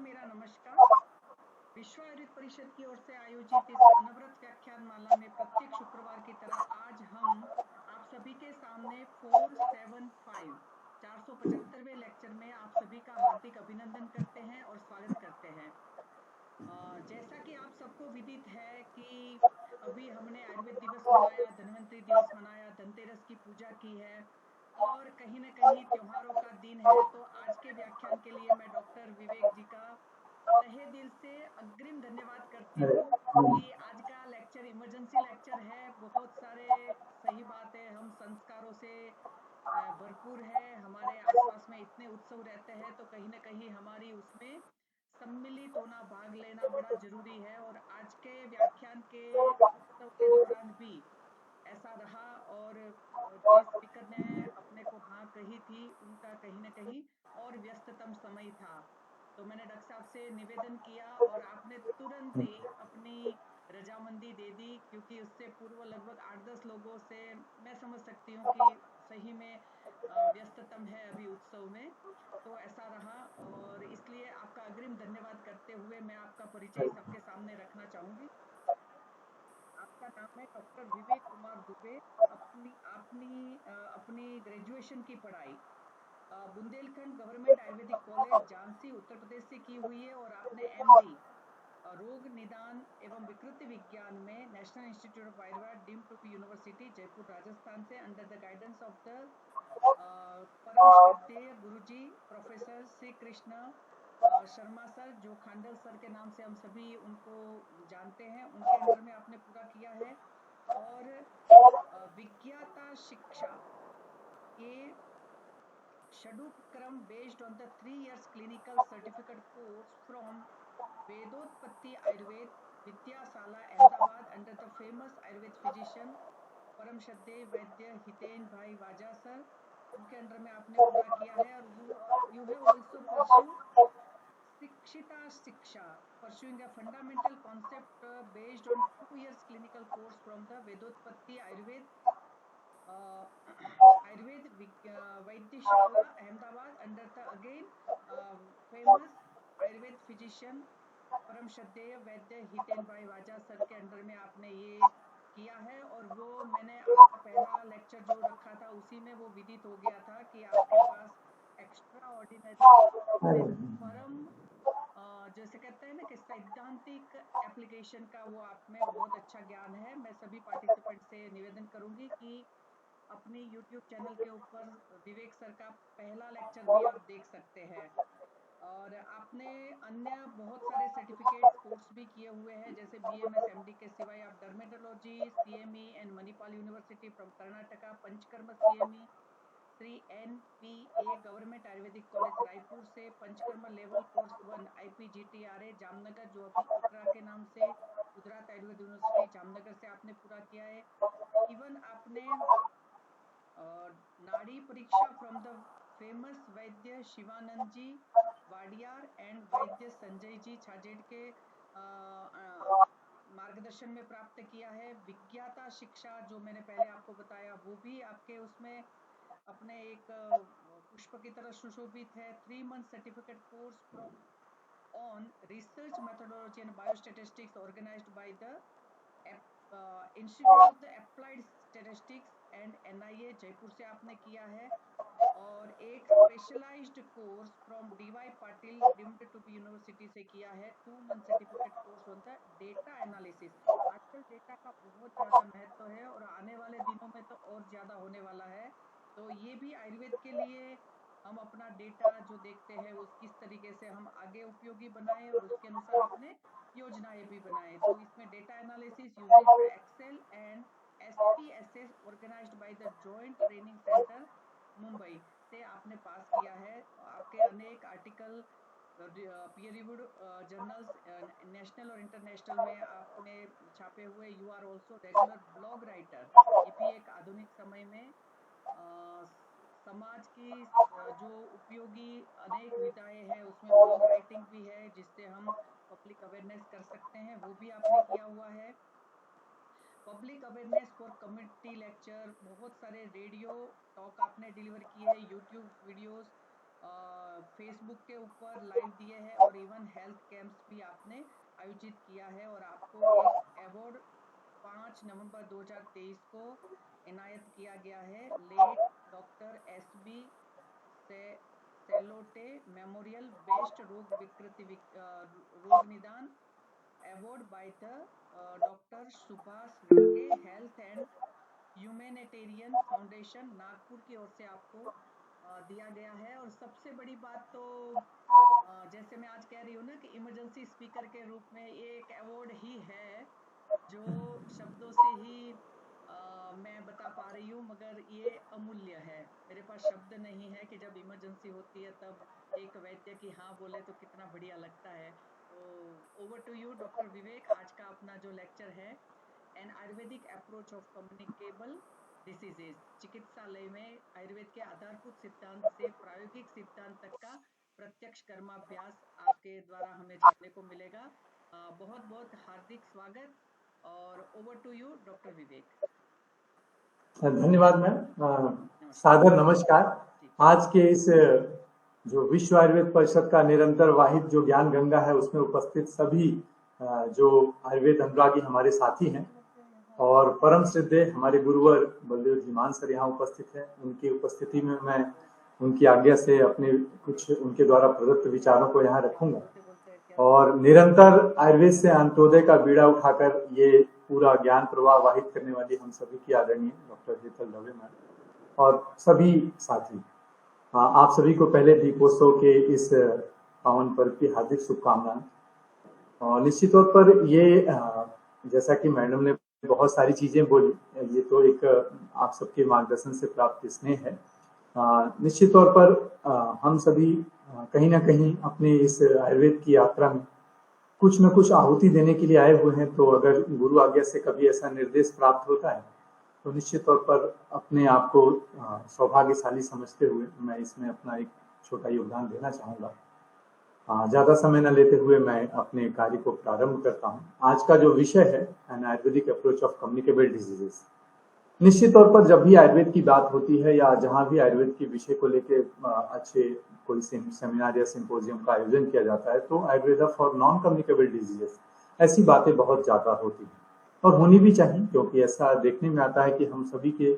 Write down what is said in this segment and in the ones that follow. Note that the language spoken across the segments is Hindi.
मेरा नमस्कार। विश्व आयुर्वेद परिषद की ओर से आयोजित इस अनवरत व्याख्यान माला में प्रत्येक शुक्रवार की तरह आज हम आप सभी के सामने 475वें लेक्चर में आप सभी का हार्दिक अभिनंदन करते हैं और स्वागत करते हैं। जैसा कि आप सबको विदित है कि अभी हमने आयुर्वेद दिवस मनाया, धन्वंतरि दिवस मनाया, धनतेरस की पूजा की है और कहीं न कहीं त्योहारों का दिन है। तो आज के व्याख्यान के लिए मैं डॉक्टर विवेक जी का तहे दिल से अग्रिम धन्यवाद करती हूँ कि आज का लेक्चर इमरजेंसी लेक्चर है। बहुत सारे सही बात है, हम संस्कारों से भरपूर है, हमारे आसपास में इतने उत्सव रहते हैं तो कहीं ना कहीं हमारी उसमें सम्मिलित होना, भाग लेना बड़ा जरूरी है। और आज के व्याख्यान के उत्सव के दौरान भी ऐसा रहा और जिस स्पीकर ने अपने को हाँ कही थी उनका कहीं ना कहीं और व्यस्ततम समय था, तो मैंने डॉक्टर साहब से निवेदन किया और आपने तुरंत ही अपनी रजामंदी दे दी, क्योंकि उससे पूर्व लगभग 8-10 लोगों से मैं समझ सकती हूँ कि सही में व्यस्ततम है अभी उत्सव में, तो ऐसा रहा। और इसलिए आपका अग्रिम धन्यवाद करते हुए मैं आपका परिचय सबके सामने रखना चाहूंगी। आपका नाम है डॉक्टर विवेक कुमार दुबे। अपनी ग्रेजुएशन की पढ़ाई Bundelkhand government ayurvedic college Jhansi Uttar Pradesh से की हुई है और आपने एमडी रोग निदान एवं विकृति विज्ञान में National Institute of Ayurveda deemed to be university Jaipur Rajasthan से under the guidance of the परम श्रद्धेय गुरुजी प्रोफेसर श्री कृष्ण शर्मा सर, जो खांडल सर के नाम से हम सभी उनको जानते हैं, उनके अंडर में आपने पूरा किया है। और विज्ञाता शिक्षा के षडुपक्रम based on the 3 years clinical certificate course from Vedotpatti Ayurveda Vidyashala Ahmedabad under the famous Ayurveda physician परम श्रद्धेय वैद्य हितेन भाई वाजा सर, उनके अंडर में आपने पूरा किया है। और यू हैव आल्सो परस्यू शिक्षिता शिक्षा, pursuing a fundamental concept based on 2 years clinical course from the Vedotpatti Ayurved Vaidhyashala Ahmedabad under the again famous Ayurveda physician परम श्रद्धेय वैद्य हितेन भाई वाजा सर के अंडर में आपने ये किया है। और वो मैंने आपका पहला लेक्चर जो रखा था उसी में वो विदित हो गया था कि आपके पास एक्स्ट्रा ऑर्डिनरी परम जैसे कहते हैं ना कि सैद्धांतिक एप्लीकेशन का वो आप में बहुत अच्छा ज्ञान है। मैं सभी पार्टिसिपेंट से निवेदन करूंगी कि अपनी YouTube चैनल के ऊपर विवेक सर का पहला लेक्चर भी आप देख सकते हैं। और आपने अन्य बहुत सारे सर्टिफिकेट्स कोर्स भी किए हुए हैं, जैसे BMS MD के सिवाय आप dermatology CME and Manipal university from Karnataka, panchakarma CME Shri NPA government ayurvedic college Raipur से, panchakarma level course 1 IPGTRA Jamnagar, जो अभी उद्रा के नाम से गुजरात आयुर्वेद यूनिवर्सिटी जामनगर से आपने पूरा किया है। इवन आपने नाड़ी परीक्षा from the famous Vaidya Shivanand ji Wadiyar and वैद्य संजय जी छाजेड के मार्गदर्शन में प्राप्त किया है। विज्ञाता शिक्षा जो मैंने पहले आपको बताया वो भी आपके उसमें अपने एक पुष्प की तरह सुशोभित है। 3 month certificate course on research methodology and biostatistics organised by the institute of the applied statistics and NIA Jaipur से आपने किया है। और एक specialised course from DY Patil deemed to be university से किया है। 2 month certificate course on the data analysis. आजकल डेटा का बहुत ज्यादा महत्व है और आने वाले दिनों में तो और ज्यादा होने वाला है, तो ये भी आयुर्वेद के लिए हम अपना डेटा जो देखते हैं वो किस तरीके से हम आगे उपयोगी बनाएं और उसके अनुसार अपने योजनाएं भी बनाएं। तो इसमें data analysis using Excel and SPSS organised by the joint training centre Mumbai से आपने पास किया है। आपके अनेक article peer reviewed journals national और इंटरनेशनल में आपने छापे हुए। You are also regular blog writer. ये भी एक आधुनिक समय में समाज की जो उपयोगी अनेक विधाएं हैं उसमें ब्लॉग राइटिंग भी है, जिससे हम पब्लिक अवेयरनेस कर सकते हैं, वो भी आपने किया हुआ है। Public awareness for community lecture, बहुत सारे रेडियो टॉक आपने डिलीवर किए हैं, यूट्यूब वीडियोस फेसबुक के ऊपर लाइव दिए हैं और इवन हेल्थ कैंप्स भी आपने आयोजित किया है और आपको एक अवार्ड 5 नवंबर 2023 को इनायत किया गया है लेट डॉक्टर एसबी से सेलोटे मेमोरियल बेस्ट रोग विकृति रोग निदान award by the doctor Subhash Reddy health and humanitarian foundation Nagpur की ओर से आपको दिया गया है। और सबसे बड़ी बात तो जैसे मैं आज कह रही हूँ ना कि इमरजेंसी स्पीकर के रूप में ये एक अवार्ड ही है जो शब्दों से ही मैं बता पा रही हूँ, मगर ये अमूल्य है। मेरे पास शब्द नहीं है कि जब इमरजेंसी होती है तब एक वैद्य की हाँ बोले तो कितना बढ़िया लगता है। तो over to you doctor Vivek. आज का अपना जो लेक्चर है an Ayurvedic approach of communicable diseases, चिकित्सालय में आयुर्वेद के आधारभूत सिद्धांत से प्रायोगिक सिद्धांत तक का प्रत्यक्ष कर्माभ्यास आपके द्वारा हमें जानने को मिलेगा। बहुत बहुत हार्दिक स्वागत और ओवर टू यू डॉक्टर विवेक। धन्यवाद मैम। सादर नमस्कार। आज के इस जो विश्व आयुर्वेद परिषद का निरंतर वाहित जो ज्ञान गंगा है उसमें उपस्थित सभी जो आयुर्वेद अनुरागी हमारे साथी हैं और परम श्रद्धेय हमारे गुरुवर बलदेव जी मान सर यहाँ उपस्थित हैं। उनकी उपस्थिति में मैं उनकी आज्ञा से अपने कुछ उनके द्वारा प्रदत्त विचारों को यहाँ रखूंगा और निरंतर आयुर्वेद से अंत्योदय का बीड़ा उठाकर ये पूरा ज्ञान प्रवाह वाहित करने वाली हम सभी की आदरणीय डॉक्टर शीतल दवे मैम और सभी साथी, आप सभी को पहले दीपोत्सव के इस पावन पर्व की हार्दिक शुभकामनाएं। और निश्चित तौर पर ये जैसा कि मैडम ने बहुत सारी चीजें बोली, ये तो एक आप सबके मार्गदर्शन से प्राप्त स्नेह है। निश्चित तौर पर हम सभी कहीं ना कहीं अपने इस आयुर्वेद की यात्रा में कुछ न कुछ आहुति देने के लिए आए हुए हैं। तो अगर गुरु आज्ञा से कभी ऐसा निर्देश प्राप्त होता है तो निश्चित तौर पर अपने आप को सौभाग्यशाली समझते हुए मैं इसमें अपना एक छोटा योगदान देना चाहूँगा। ज़्यादा समय न लेते हुए मैं अपने कार्य को प्रारंभ करता हूँ। आज का जो विषय है an Ayurvedic approach of communicable diseases. निश्चित तौर पर जब भी आयुर्वेद की बात होती है या जहाँ भी आयुर्वेद के विषय को लेके अच्छे कोई सेमिनार या सिंपोजियम का आयोजन किया जाता है तो Ayurveda for non communicable diseases ऐसी बातें बहुत ज्यादा होती हैं और होनी भी चाहिए, क्योंकि ऐसा देखने में आता है कि हम सभी के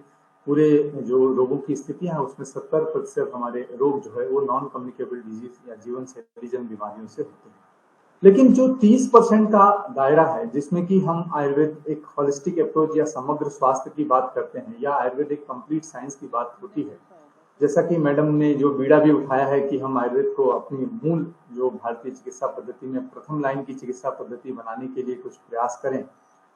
पूरे जो रोगों की स्थितियां हैं उसमें 70% हमारे रोग जो है वो नॉन कम्युनिकेबल डिजीज या जीवन शैली जन्य बीमारियों से होते हैं। लेकिन जो 30% का दायरा है जिसमें कि हम आयुर्वेद एक होलिस्टिक अप्रोच या समग्र स्वास्थ्य की बात करते हैं या आयुर्वेद एक कंप्लीट साइंस की बात होती है, जैसा कि मैडम ने जो बीड़ा भी उठाया है कि हम आयुर्वेद को अपनी मूल जो भारतीय चिकित्सा पद्धति में प्रथम लाइन की चिकित्सा पद्धति बनाने के लिए कुछ प्रयास करें,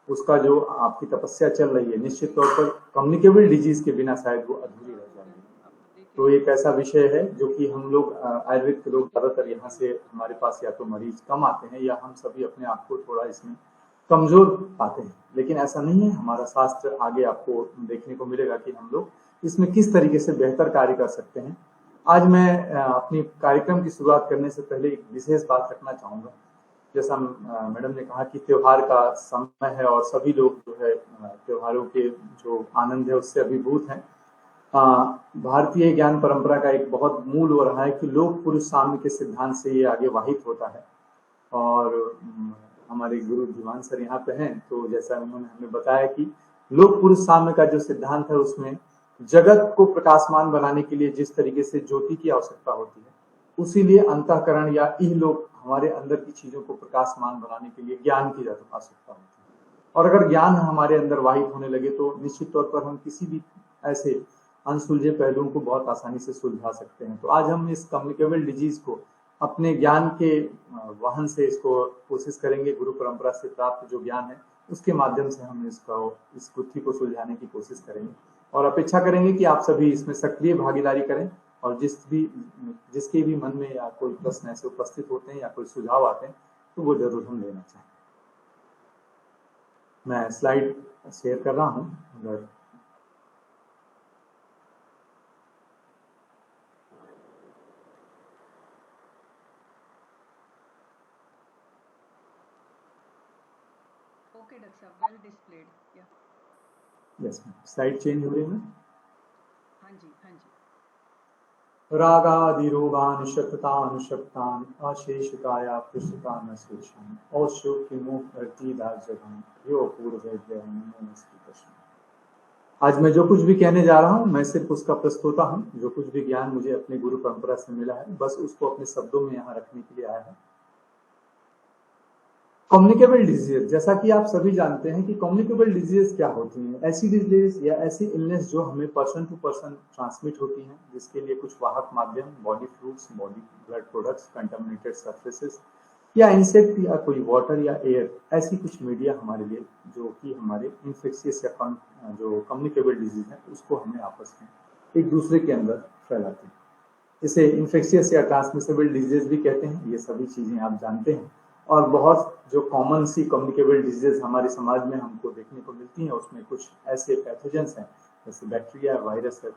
उसका जो आपकी तपस्या चल रही है निश्चित तौर पर कम्युनिकेबल डिजीज के बिना शायद वो अधूरी रह जाएगी। तो एक ऐसा विषय है जो कि हम लोग आयुर्वेद के लोग ज्यादातर यहाँ से हमारे पास या तो मरीज कम आते हैं या हम सभी अपने आप को थोड़ा इसमें कमजोर पाते हैं, लेकिन ऐसा नहीं है। हमारा शास्त्र आगे आपको देखने को मिलेगा कि हम लोग इसमें किस तरीके से बेहतर कार्य कर सकते हैं। आज मैं अपनी कार्यक्रम की शुरुआत करने से पहले एक विशेष बात रखना चाहूंगा। जैसा मैडम ने कहा कि त्योहार का समय है और सभी लोग जो है त्योहारों के जो आनंद है उससे अभिभूत हैं। भारतीय ज्ञान परंपरा का एक बहुत मूल वो रहा है कि लोक पुरुष साम्य के सिद्धांत से ये आगे वाहित होता है और हमारे गुरु दीवान सर यहाँ पे हैं, तो जैसा उन्होंने हमें बताया कि लोक पुरुष साम्य का जो सिद्धांत है उसमें जगत को प्रकाशमान बनाने के लिए जिस तरीके से ज्योति की आवश्यकता होती है, उसी लिए अंतःकरण या इहलोक हमारे अंदर की चीजों को प्रकाशमान बनाने के लिए ज्ञान की आवश्यकता होती है। और अगर ज्ञान हमारे अंदर वाहित होने लगे तो निश्चित तौर पर हम किसी भी ऐसे अनसुलझे पहलुओं को बहुत आसानी से सुलझा सकते हैं। तो आज हम इस कम्युनिकेबल डिजीज को अपने ज्ञान के वाहन से इसको कोशिश करेंगे, गुरु परंपरा से प्राप्त जो ज्ञान है उसके माध्यम से हम इस गुत्थी को सुलझाने की कोशिश करेंगे और अपेक्षा करेंगे कि आप सभी इसमें सक्रिय भागीदारी करें और जिसके भी मन में या कोई प्रश्न ऐसे उपस्थित होते हैं या कोई सुझाव आते हैं तो वो जरूर हम लेना चाहें। मैं स्लाइड शेयर कर रहा हूँ। अगर ओके डॉक्टर साहब, वेल डिस्प्लेड। या। 'यस' मैम, स्लाइड चेंज हो रही है। हाँ जी, हाँ जी। 'ओके डॉक्टर साहब, वेल डिस्प्लेड। या। 'यस' मैम, स्लाइड चेंज हो रही है। 'यस' मैम, स्लाइड चेंज हो रही है। 'यस' मैम, स्लाइड चेंज हो रही है। 'Yes' ma'am, yes ma'am, slide change हो रही है। रागादिरोगान शततान शक्तान अशेषकाया पृष्ठतान शेषान औषुक्तिमुखर्तिदाजगम यो पूर्वैद्यमस्ति। आज मैं जो कुछ भी कहने जा रहा हूँ मैं सिर्फ उसका प्रस्तोता हूँ। जो कुछ भी ज्ञान मुझे अपने गुरु परंपरा से मिला है बस उसको अपने शब्दों में यहाँ रखने के लिए आया है। कम्युनिकेबल डिजीज, जैसा कि आप सभी जानते हैं कि कम्युनिकेबल डिजीज क्या होती हैं। ऐसी डिजीज या ऐसी इलनेस जो हमें पर्सन टू पर्सन ट्रांसमिट होती हैं, जिसके लिए कुछ वाहक माध्यम, body fluids, body blood products, contaminated surfaces या इंसेक्ट या कोई वाटर या एयर, ऐसी कुछ मीडिया हमारे लिए जो कि हमारे इन्फेक्शियस या जो कम्युनिकेबल डिजीज है उसको हमें आपस में एक दूसरे के अंदर फैलाते हैं। इसे इन्फेक्शियस या ट्रांसमिसेबल डिजीज भी कहते हैं। ये सभी चीजें आप जानते हैं। और बहुत जो कॉमन सी कम्युनिकेबल डिजीज हमारे समाज में हमको देखने को मिलती हैं उसमें कुछ ऐसे पैथोजेंस हैं जैसे बैक्टीरिया, वायरस है,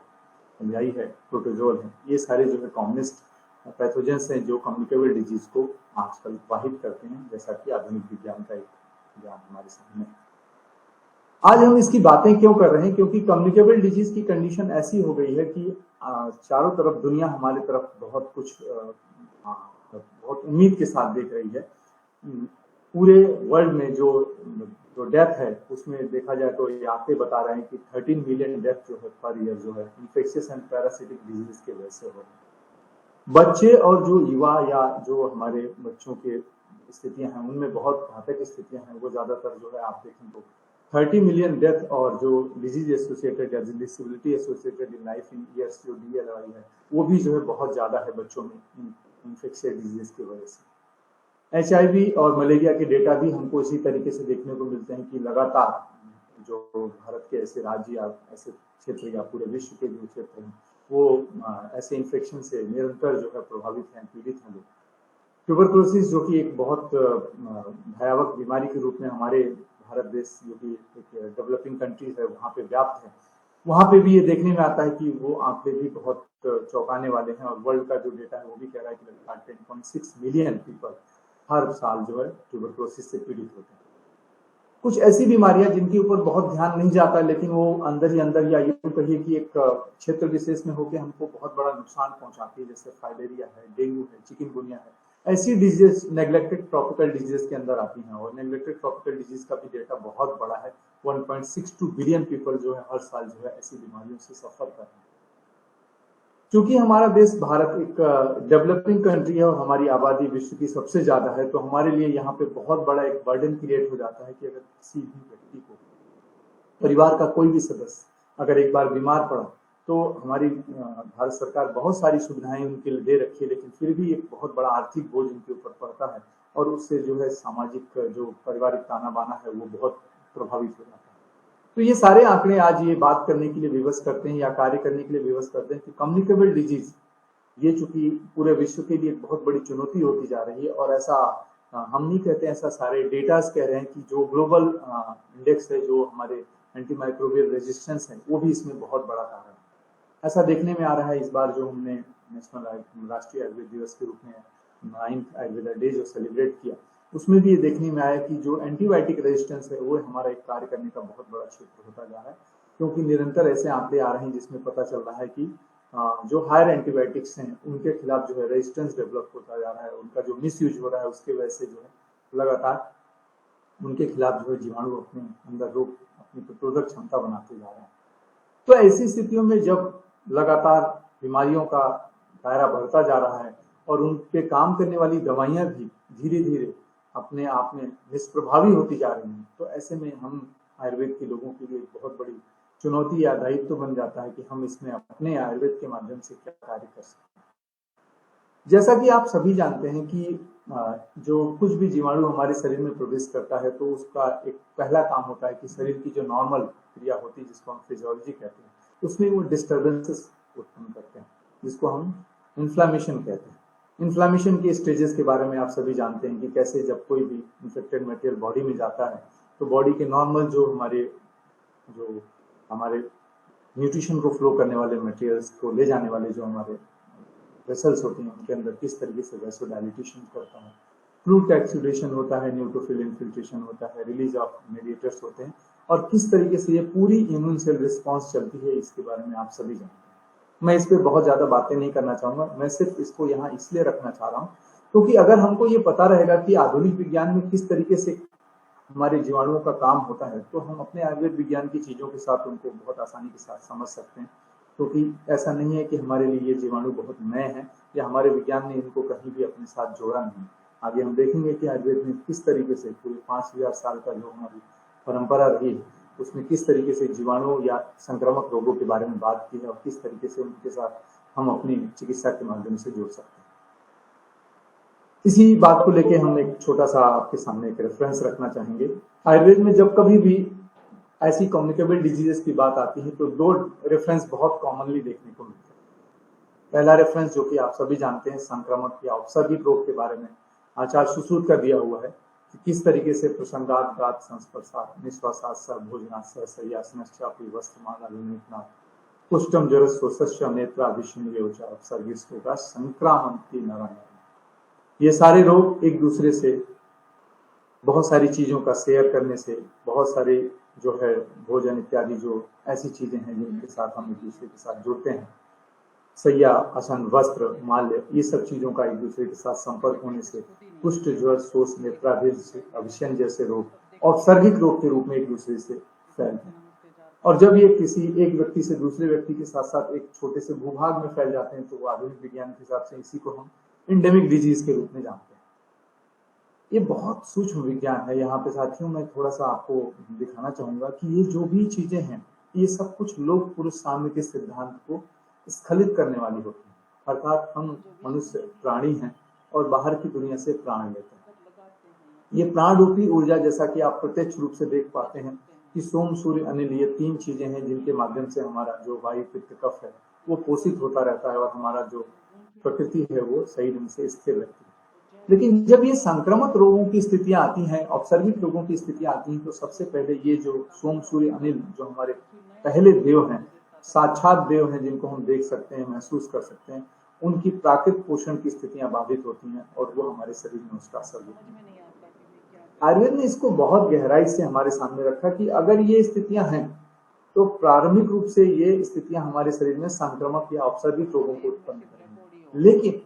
फंजाई है, प्रोटोजोल है। ये सारे जो है कॉमनेस्ट पैथोजेंस हैं जो कम्युनिकेबल डिजीज को आजकल वाहित करते हैं, जैसा कि आधुनिक विज्ञान का एक ज्ञान हमारे सामने। आज हम इसकी बातें क्यों कर रहे हैं? क्योंकि कम्युनिकेबल डिजीज की कंडीशन ऐसी हो गई है कि चारों तरफ दुनिया हमारी तरफ बहुत कुछ बहुत उम्मीद के साथ देख रही है। पूरे वर्ल्ड में जो डेथ है उसमें देखा जाए तो ये आंकड़े बता रहे हैं कि 13 मिलियन डेथ जो है पर ईयर जो है इन्फेक्शियस एंड पैरासिटिक डिजीज के वजह से हो रही है। बच्चे और जो युवा या जो हमारे बच्चों के स्थितियां हैं उनमें बहुत घातक स्थितियां हैं। वो ज्यादातर जो है आप देखें तो 30 मिलियन डेथ और जो डिजीज एसोसिएटेड या disability associated in life in years जो DLI है वो भी जो है बहुत ज्यादा है बच्चों में इन्फेक्शियस डिजीज की वजह से। HIV और मलेरिया के डेटा भी हमको इसी तरीके से देखने को मिलते हैं कि लगातार जो भारत के ऐसे राज्य या ऐसे क्षेत्र या पूरे विश्व के जो क्षेत्र हैं वो ऐसे इन्फेक्शन से निरंतर जो है प्रभावित हैं, पीड़ित हैं लोग। ट्यूबरकुलोसिस जो कि एक बहुत भयावह बीमारी के रूप में हमारे भारत देश जो कि एक डेवलपिंग कंट्रीज है वहाँ पे व्याप्त है, वहाँ पे भी ये देखने में आता है कि वो आंकड़े भी बहुत चौंकाने वाले हैं। और वर्ल्ड का जो डेटा है वो भी कह रहा है कि लगभग 10.6 मिलियन पीपल हर साल जो है ट्यूबरकुलोसिस से पीड़ित होते हैं। कुछ ऐसी बीमारियां जिनके ऊपर बहुत ध्यान नहीं जाता लेकिन वो अंदर ही अंदर या यूं कहिए कि एक क्षेत्र विशेष में होकर हमको बहुत बड़ा नुकसान पहुंचाती है, जैसे फाइलेरिया है, डेंगू है, चिकनगुनिया है। ऐसी डिजीज नेग्लेक्टेड ट्रॉपिकल डिजीज के अंदर आती हैं और नेग्लेक्टेड ट्रॉपिकल डिजीज का भी डेटा बहुत बड़ा है। 1.62 बिलियन पीपल जो है हर साल जो है ऐसी बीमारियों से सफर कर रहे हैं। क्योंकि हमारा देश भारत एक डेवलपिंग कंट्री है और हमारी आबादी विश्व की सबसे ज्यादा है, तो हमारे लिए यहाँ पे बहुत बड़ा एक बर्डन क्रिएट हो जाता है कि अगर किसी भी व्यक्ति को, परिवार का कोई भी सदस्य अगर एक बार बीमार पड़ा तो हमारी भारत सरकार बहुत सारी सुविधाएं उनके लिए दे रखी है, लेकिन फिर भी एक बहुत बड़ा आर्थिक बोझ उनके ऊपर पड़ता है और उससे जो है सामाजिक जो पारिवारिक ताना बाना है वो बहुत प्रभावित हो जाता है। तो ये सारे आंकड़े आज ये बात करने के लिए विवश करते हैं या कार्य करने के लिए विवश करते हैं कि कम्युनिकेबल डिजीज ये चूंकि पूरे विश्व के लिए बहुत बड़ी चुनौती होती जा रही है और ऐसा हम नहीं कहते, ऐसा सारे डेटास कह रहे हैं कि जो ग्लोबल इंडेक्स है, जो हमारे एंटीमाइक्रोबियल रेजिस्टेंस है, वो भी इसमें बहुत बड़ा कारण है। ऐसा देखने में आ रहा है इस बार जो हमने नेशनल राष्ट्रीय आयुर्वेद दिवस के रूप में 9th आयुर्वेदा डे जो सेलिब्रेट किया, उसमें भी ये देखने में आया कि जो एंटीबायोटिक रेजिस्टेंस है वो हमारा एक कार्य करने का बहुत बड़ा क्षेत्र होता जा रहा है। क्योंकि निरंतर ऐसे आंकड़े आ रहे हैं जिसमें पता चल रहा है कि जो हायर एंटीबायोटिक्स हैं उनके खिलाफ जो है रेजिस्टेंस डेवलप होता जा रहा है। उनका जो मिसयूज हो रहा है उसके वजह से जो है लगातार उनके खिलाफ जो है जीवाणु अपने अंदर रोग अपनी प्रतिरोधक क्षमता बनाते जा रहे हैं। तो ऐसी स्थितियों में जब लगातार बीमारियों का दायरा बढ़ता जा रहा है और उन पे काम करने वाली दवाइयां भी धीरे धीरे अपने आप में निष्प्रभावी होती जा रही हैं, तो ऐसे में हम आयुर्वेद के लोगों के लिए बहुत बड़ी चुनौती या दायित्व बन जाता है कि हम इसमें अपने आयुर्वेद के माध्यम से क्या कार्य कर सकते हैं। जैसा कि आप सभी जानते हैं कि जो कुछ भी जीवाणु हमारे शरीर में प्रवेश करता है तो उसका एक पहला काम होता है कि शरीर की जो नॉर्मल क्रिया होती है जिसको हम फिजियोलॉजी कहते हैं, उसमें वो डिस्टर्बेंसेस उत्पन्न करते हैं जिसको हम इन्फ्लामेशन कहते हैं। इन्फ्लामेशन के स्टेजेस के बारे में आप सभी जानते हैं कि कैसे जब कोई भी इन्फेक्टेड मटेरियल बॉडी में जाता है तो बॉडी के नॉर्मल जो हमारे न्यूट्रिशन को फ्लो करने वाले मटेरियल्स को ले जाने वाले जो हमारे वेसल्स होती हैं उनके अंदर किस तरीके से वैसोडाइलेटेशन करता है, फ्लूइड एक्सुडेशन होता है, न्यूट्रोफिल इन्फिल्ट्रेशन होता है, रिलीज ऑफ मेडिएटर्स होते हैं और किस तरीके से ये पूरी इम्यून सेल रिस्पॉन्स चलती है, इसके बारे में आप सभी जानते हैं। मैं इस पे बहुत ज्यादा बातें नहीं करना चाहूंगा, मैं सिर्फ इसको यहाँ इसलिए रखना चाह रहा हूँ क्योंकि अगर हमको ये पता रहेगा कि आधुनिक विज्ञान में किस तरीके से हमारे जीवाणुओं का काम होता है तो हम अपने आयुर्वेद विज्ञान की चीजों के साथ उनको बहुत आसानी के साथ समझ सकते हैं। क्योंकि ऐसा नहीं है कि हमारे लिए ये जीवाणु बहुत नए हैं या हमारे विज्ञान ने इनको कहीं भी अपने साथ जोड़ा नहीं। आगे हम देखेंगे कि आयुर्वेद में किस तरीके से पूरे 5000 साल का जो हमारी परंपरा रही है उसमें किस तरीके से जीवाणु या संक्रामक रोगों के बारे में बात की है और किस तरीके से उनके साथ हम अपनी चिकित्सा के माध्यम से जोड़ सकते हैं। इसी बात को लेके हम एक छोटा सा आपके सामने एक रेफरेंस रखना चाहेंगे। आयुर्वेद में जब कभी भी ऐसी कम्युनिकेबल डिजीजेस की बात आती है तो दो रेफरेंस बहुत कॉमनली देखने को मिलते हैं। पहला रेफरेंस जो कि आप सभी जानते हैं संक्रामक या उपसर्गिक रोग के बारे में आचार्य सुश्रुत का दिया हुआ है कि किस तरीके से प्रसंगात गात संस्पर्शात निश्वासात भोजनात् शय्यासनश्चापि वस्त्रमाला लुण्ठनात् कुष्ठम जरस्वस्य नेत्रा विष्णुयोचा उपसर्गिष्ठोगा संक्रामन्ति नरायण। ये सारे रोग एक दूसरे से बहुत सारी चीजों का शेयर करने से, बहुत सारे जो है भोजन इत्यादि जो ऐसी चीजें हैं जिनके साथ हम एक दूसरे के साथ जुड़ते हैं, सैया आसन वस्त्र माल्य, ये सब चीजों का एक दूसरे के साथ संपर्क होने से कुष्ठ ज्वर शोष नेत्राभिष अभिषण जैसे रोग औपसर्गिक रोग के रूप में एक दूसरे से फैलते हैं। और जब ये किसी एक व्यक्ति से दूसरे व्यक्ति के साथ साथ एक छोटे से भूभाग में फैल जाते हैं तो आधुनिक विज्ञान के हिसाब से इसी को हम इंडेमिक डिजीज के रूप में जानते हैं। ये बहुत सूक्ष्म विज्ञान है। यहाँ पे साथियों मैं थोड़ा सा आपको दिखाना चाहूंगा कि ये जो भी चीजें हैं ये सब कुछ लोक पुरुष साम्य के सिद्धांत को स्खलित करने वाली होती है। अर्थात हम मनुष्य प्राणी हैं और बाहर की दुनिया से प्राण लेते हैं। ये प्राण रूपी ऊर्जा जैसा कि आप प्रत्यक्ष रूप से देख पाते हैं कि सोम सूर्य अनिल ये तीन चीजें हैं जिनके माध्यम से हमारा जो वायु पित्त कफ है वो पोषित होता रहता है और हमारा जो प्रकृति है वो सही ढंग से स्थिर रहती है। लेकिन जब ये संक्रामक रोगों की स्थितियां आती हैं, औपसर्गिक रोगों की स्थितियां आती हैं तो सबसे पहले ये जो सोम सूर्य अनिल जो हमारे पहले देव हैं, साक्षात देव हैं जिनको हम देख सकते हैं महसूस कर सकते हैं, उनकी प्राकृतिक पोषण की स्थितियां बाधित होती हैं और वो हमारे शरीर में उसका असर होता है। आयुर्वेद ने इसको बहुत गहराई से हमारे सामने रखा कि अगर ये स्थितियां हैं तो प्रारंभिक रूप से ये स्थितियां हमारे शरीर में संक्रामक या औपसर्गिक रोगों को उत्पन्न करेंगी। लेकिन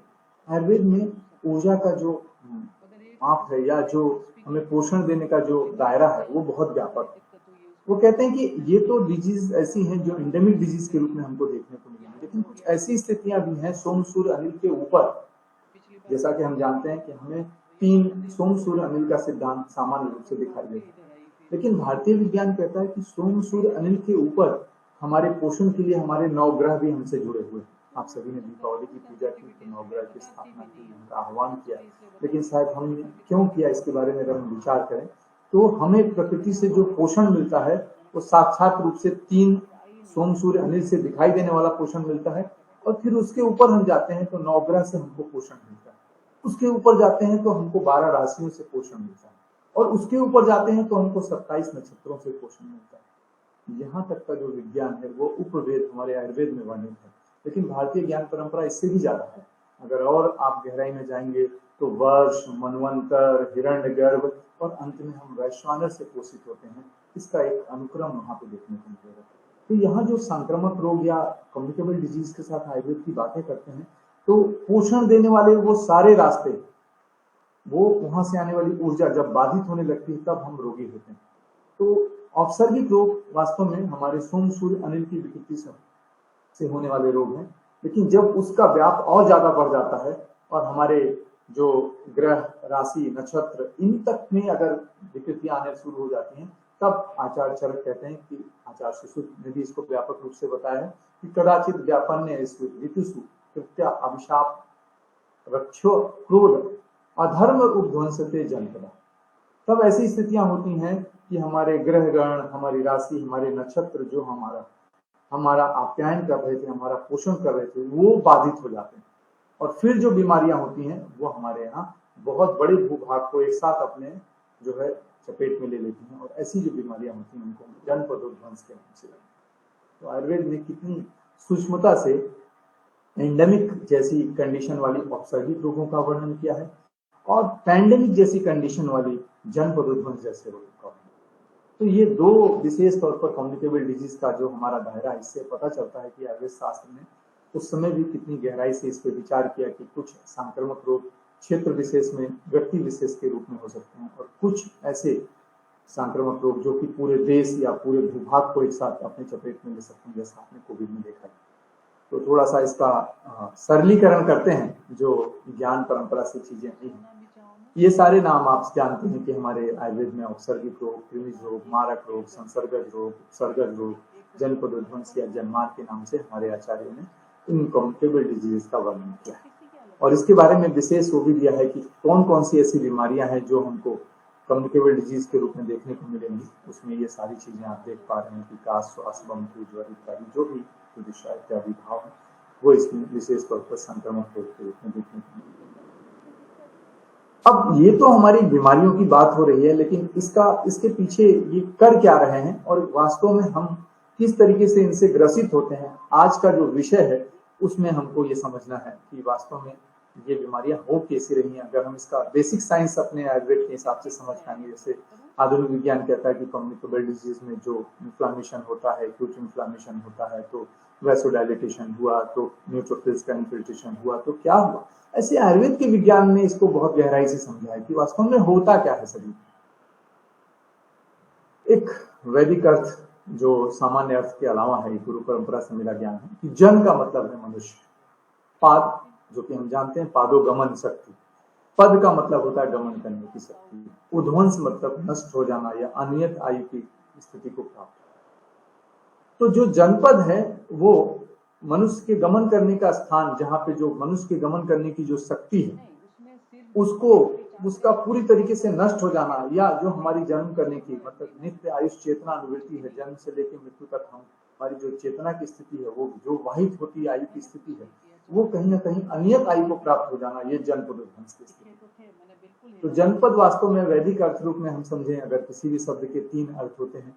आयुर्वेद में ऊर्जा का जो माप है या जो हमें पोषण देने का जो दायरा है वो बहुत व्यापक है। वो कहते हैं कि ये तो डिजीज ऐसी हैं जो इंडेमिक डिजीज के रूप में हमको देखने को मिलेंगी, लेकिन कुछ ऐसी स्थितियां भी हैं सोम सूर्य अनिल के ऊपर। जैसा कि हम जानते हैं कि हमें 3 सोम सूर्य अनिल का सिद्धांत सामान्य रूप से दिखाई देता है, लेकिन भारतीय विज्ञान कहता है कि सोम सूर्य अनिल के ऊपर हमारे पोषण के लिए हमारे नवग्रह भी हमसे जुड़े हुए हैं। आप सभी ने दीपावली की पूजा की तो नवग्रह की स्थापना की, उनका आह्वान किया, लेकिन शायद हमने क्यों किया इसके बारे में अगर हम विचार करें तो हमें प्रकृति से जो पोषण मिलता है वो साक्षात रूप से 3 सोम सूर्य अनिल से दिखाई देने वाला पोषण मिलता है। और फिर उसके ऊपर हम जाते हैं तो नवग्रह से हमको पोषण मिलता है, उसके ऊपर जाते हैं तो हमको 12 राशियों से पोषण मिलता है, और उसके ऊपर जाते हैं तो हमको 27 नक्षत्रों से पोषण मिलता है। यहाँ तक का जो विज्ञान है वो उपवेद हमारे आयुर्वेद में वर्णित है, लेकिन भारतीय ज्ञान परंपरा इससे भी ज्यादा है। अगर और आप गहराई में जाएंगे तो वर्ष, मनवंतर, हिरण्यगर्भ और अंत में हम वैश्वानर से पोषित होते हैं, इसका एक अनुक्रम वहां पे देखने को मिलेगा। तो यहाँ जो संक्रामक रोग या कम्युनिकेबल डिजीज के साथ आयुर्वेद की बातें करते हैं तो पोषण देने वाले वो सारे रास्ते, वो वहां से आने वाली ऊर्जा जब बाधित होने लगती है तब हम रोगी होते हैं। तो औपसर्गिक रोग वास्तव में हमारे सोम सूर्य अनिल की विकृति से होने वाले रोग हैं, लेकिन जब उसका व्याप और ज्यादा बढ़ जाता है और हमारे जो ग्रह, राशि, नक्षत्र इन तक में अगर विकृतियां आने शुरू हो जाती हैं तब आचार्य चरक कहते हैं कि आचार्य सुश्रुत ने भी इसको व्यापक रूप से बताया है कि कदाचित व्यापन्य ऋतुषु कृत्या अभिशाप रक्षो क्रोध अधर्म उपध्वंसते जनपदा। तब ऐसी स्थितियां होती हैं कि हमारे ग्रहगण, हमारी राशि, हमारे नक्षत्र जो हमारा आप्यायन कर रहे थे, हमारा पोषण कर रहे थे, वो बाधित हो जाते हैं और फिर जो बीमारियां होती हैं वो हमारे यहाँ बहुत बड़े भूभाग को एक साथ अपने जो है चपेट में ले लेती हैं, और ऐसी जो बीमारियां होती हैं उनको जनपदोध्वंस के नाम से। तो आयुर्वेद ने कितनी सूक्ष्मता से एंडेमिक जैसी कंडीशन वाली औपसर्गिक रोगों का वर्णन किया है और पैंडेमिक जैसी कंडीशन वाली जनपदोध्वंस जैसे रोगों का। तो ये दो विशेष तौर पर कम्युनिकेबल डिजीज का जो हमारा दायरा, इससे पता चलता है कि आयुर्वेद शास्त्र में उस समय भी कितनी गहराई से इस पर विचार किया कि कुछ संक्रामक रोग क्षेत्र विशेष में, व्यक्ति विशेष के रूप में हो सकते हैं, और कुछ ऐसे संक्रामक रोग जो कि पूरे देश या पूरे भूभाग को एक साथ अपने चपेट में ले सकते हैं, जैसा आपने कोविड में देखा है। तो थोड़ा सा इसका सरलीकरण करते हैं, जो ज्ञान परंपरा से चीजें नहीं हैं। ये सारे नाम आप जानते हैं कि हमारे आयुर्वेद में औसर्गिक रोग, कृमिज रोग, मारक रोग, संसर्गज रोग, उपसर्गज रोग, जनपदोध्वंस या जन्मार के नाम से हमारे आचार्यों ने इन कम्युनिकेबल डिजीज का वर्णन किया है। और इसके बारे में विशेष वो भी दिया है कि कौन कौन सी ऐसी बीमारियां हैं जो हमको कम्युनिकेबल डिजीज के रूप में देखने को मिलेंगी। उसमें ये सारी चीजें आप देख पा रहे हैं कि काश, श्वास, बम्फू, ज्वर इत्यादि जो भी इत्यादि भाव है वो इसमें विशेष तौर पर संक्रामक रोग के रूप में देखने को मिलेंगे। अब ये तो हमारी बीमारियों की बात हो रही है, लेकिन इसके पीछे ये कर क्या रहे हैं और वास्तव में हम किस तरीके से इनसे ग्रसित होते हैं, आज का जो विषय है उसमें हमको ये समझना है कि वास्तव में ये बीमारियां हो कैसे रही हैं। अगर हम इसका बेसिक साइंस अपने आयुर्वेद के हिसाब से समझ पाएंगे, जैसे आधुनिक विज्ञान कहता है कि कम्युनिकेबल डिजीज में जो इन्फ्लामेशन होता है, एक्यूट इन्फ्लामेशन होता है, तो वैसोडाइलेटेशन हुआ, तो न्यूट्रोफिल्स का इन्फिल्ट्रेशन हुआ, तो क्या हुआ। ऐसे आयुर्वेद के विज्ञान ने इसको बहुत गहराई से समझा है कि वास्तव में होता क्या है शरीर। एक वैदिक अर्थ जो सामान्य अर्थ के अलावा है, गुरु परंपरा से मिला ज्ञान है कि जन का मतलब है मनुष्य, पाद जो कि हम जानते हैं पादोगमन शक्ति, पद का मतलब होता है गमन करने की शक्ति, उध्वंस मतलब नष्ट हो जाना या अनियत आयु की स्थिति को प्राप्त। तो जो जनपद है वो मनुष्य के गमन करने का स्थान, जहाँ पे जो मनुष्य के गमन करने की जो शक्ति है उसको, उसका पूरी तरीके से नष्ट हो जाना, या जो हमारी जन्म करने की मतलब नित्य आयुष चेतना अनुवृत्ति है, जन्म से लेकर मृत्यु तक हमारी जो चेतना की स्थिति है, वो जो वाहित होती आयु की स्थिति है, वो कहीं ना कहीं अनियत आयु को प्राप्त हो जाना, ये जनपदोध्वंस की स्थिति। तो जनपद वास्तव में वैदिक अर्थ रूप में हम समझें, अगर किसी भी शब्द के 3 अर्थ होते हैं,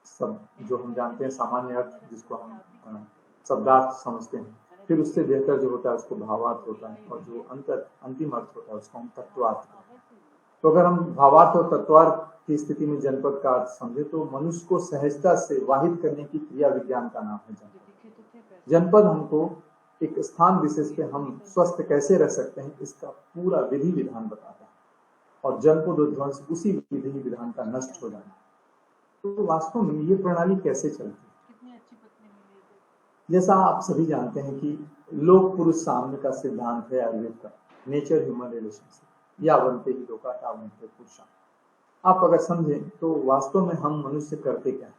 सब जो हम जानते हैं सामान्य अर्थ जिसको हम शब्दार्थ समझते हैं, फिर उससे बेहतर जो होता है उसको भावार्थ होता है, और जो अंतिम अर्थ होता है उसको हम तत्वार्थ कहते हैं। तो अगर हम भावार्थ और तत्वार्थ की स्थिति में जनपद का अर्थ समझे, तो मनुष्य को सहजता से वाहित करने की क्रिया विज्ञान का नाम है जनपद। जनपद हमको एक स्थान विशेष पे हम स्वस्थ कैसे रह सकते हैं इसका पूरा विधि विधान बताता है, और जनपदोध्वंस उसी विधि विधान का नष्ट हो जाना। तो वास्तव में ये प्रणाली कैसे चलती है, जैसा आप सभी जानते हैं कि लोक पुरुष साम्य का सिद्धांत है आयुर्वेद का, नेचर ह्यूमन रिलेशनशिप, या बनते ही लोका ता बनते पुरुषा। आप अगर समझें तो वास्तव में हम मनुष्य करते क्या है,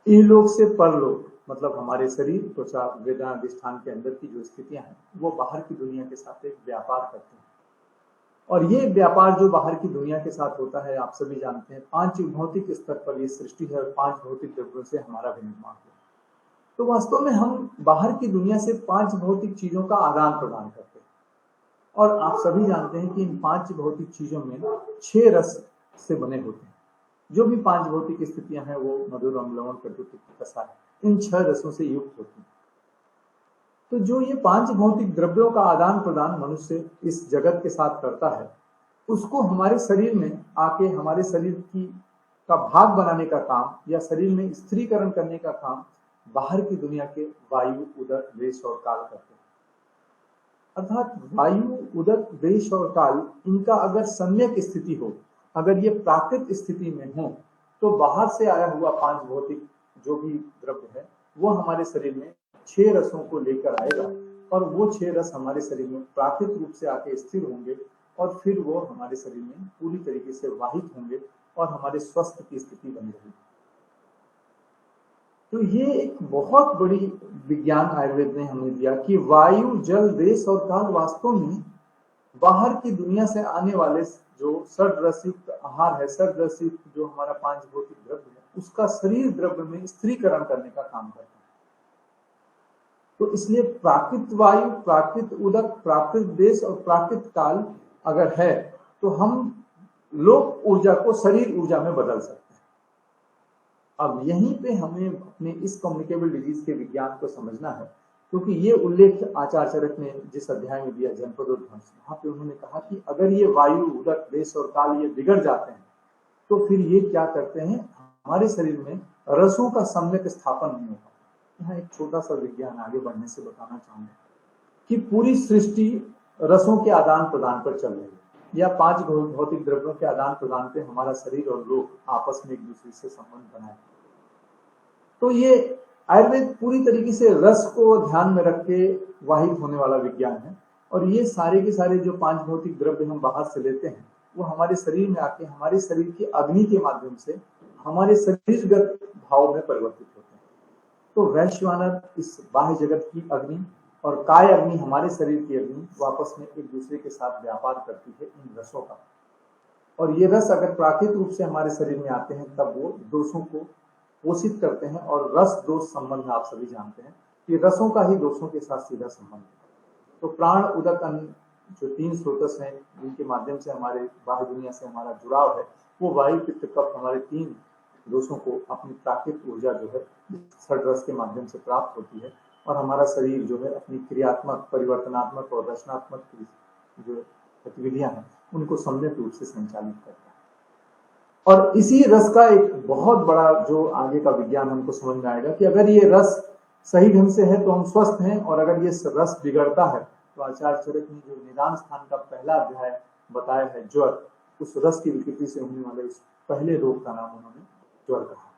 इहलोक से परलोक मतलब हमारे शरीर, त्वचा, वेदना, अधिष्ठान के अंदर की जो स्थितियां हैं वो बाहर की दुनिया के साथ एक व्यापार करते हैं। और ये व्यापार जो बाहर की दुनिया के साथ होता है, आप सभी जानते हैं 5 भौतिक स्तर पर ये सृष्टि है, और 5 भौतिक द्रव्यों से हमारा भी निर्माण है। तो वास्तव में हम बाहर की दुनिया से 5 भौतिक चीजों का आदान प्रदान करते हैं, और आप सभी जानते हैं कि इन 5 भौतिक चीजों में 6 रस से बने होते हैं। जो भी 5 भौतिक स्थितियां हैं वो मधुर, अम्ल, लवण, कटु, तिक्त, कसार, इन 6 रसों से युक्त होती हैं। तो जो ये 5 भौतिक द्रव्यों का आदान प्रदान मनुष्य इस जगत के साथ करता है, उसको हमारे शरीर में आके हमारे शरीर की का भाग बनाने का काम, या शरीर में स्थिरीकरण करने का काम बाहर की दुनिया के वायु, उदक, देश और काल करते हैं। अर्थात वायु, उदक, देश और काल, इनका अगर सम्यक स्थिति हो, अगर ये प्राकृत स्थिति में हो, तो बाहर से आया हुआ 5 भौतिक जो भी द्रव्य है वो हमारे शरीर में 6 रसों को लेकर आएगा, और वो 6 रस हमारे शरीर में प्राकृतिक रूप से आके स्थिर होंगे, और फिर वो हमारे शरीर में पूरी तरीके से वाहित होंगे और हमारे स्वस्थ की स्थिति बनी रहेगी। तो ये एक बहुत बड़ी विज्ञान आयुर्वेद ने हमें दिया कि वायु, जल, देश और काल वास्तव में बाहर की दुनिया से आने वाले जो षड्रसिक आहार है, षड्रसिक जो हमारा 5 भौतिक द्रव्य है, उसका शरीर द्रव्य में स्थिरीकरण करने का काम करता है। तो इसलिए प्राकृत वायु, प्राकृत उदक, प्राकृत देश और प्राकृत काल अगर है, तो हम लोक ऊर्जा को शरीर ऊर्जा में बदल सकते हैं। अब यहीं पे हमें अपने इस कम्युनिकेबल डिजीज के विज्ञान को समझना है, क्योंकि ये उल्लेख आचार्य चरक ने जिस अध्याय में दिया जनपदोध्वंस, वहां पे उन्होंने कहा कि अगर ये वायु, उदक, देश और काल ये बिगड़ जाते हैं, तो फिर ये क्या करते हैं, हमारे शरीर में रसों का सम्यक स्थापन नहीं होता। यहाँ एक छोटा सा विज्ञान आगे बढ़ने से बताना चाहूंगा कि पूरी सृष्टि रसों के आदान प्रदान पर चल रही है, या 5 भौतिक द्रव्यों के आदान प्रदान पे हमारा शरीर और लोग आपस में एक दूसरे से संबंध बनाए। तो ये आयुर्वेद पूरी तरीके से रस को ध्यान में रख के वाहित होने वाला विज्ञान है, और ये सारे के सारे जो 5 भौतिक द्रव्य हम बाहर से लेते हैं वो हमारे शरीर में आके हमारे शरीर की अग्नि के माध्यम से हमारे शरीरगत भाव में परिवर्तित होते हैं। तो वैश्वानर इस बाह्य जगत की अग्नि और काय अग्नि हमारे शरीर की अग्नि वापस में एक दूसरे के साथ व्यापार करती है इन रसों का, और ये रस अगर प्राकृतिक रूप से हमारे शरीर में आते हैं तब वो दोषों को पोषित करते हैं। और रस दोष संबंध आप सभी जानते हैं कि रसों का ही दोषों के साथ सीधा संबंध है। तो प्राण उदक अन्न जो 3 स्रोतस हैं जिनके माध्यम से हमारे बाह्य दुनिया से हमारा जुड़ाव है, वो वायु पित्त कफ हमारे 3 दोषों को अपनी प्राकृतिक ऊर्जा जो है षड रस के माध्यम से प्राप्त होती है, और हमारा शरीर जो है अपनी क्रियात्मक परिवर्तनात्मक और रचनात्मक जो गतिविधियां हैं उनको सम्यक रूप से संचालित करता है। और इसी रस का एक बहुत बड़ा जो आगे का विज्ञान हमको समझ में आएगा कि अगर ये रस सही ढंग से है तो हम स्वस्थ हैं, और अगर ये रस बिगड़ता है तो आचार्य चरक ने जो निदान स्थान का पहला अध्याय बताया है ज्वर, उस रस की विकृति से होने वाले उस पहले रोग का नाम उन्होंने ज्वर कहा।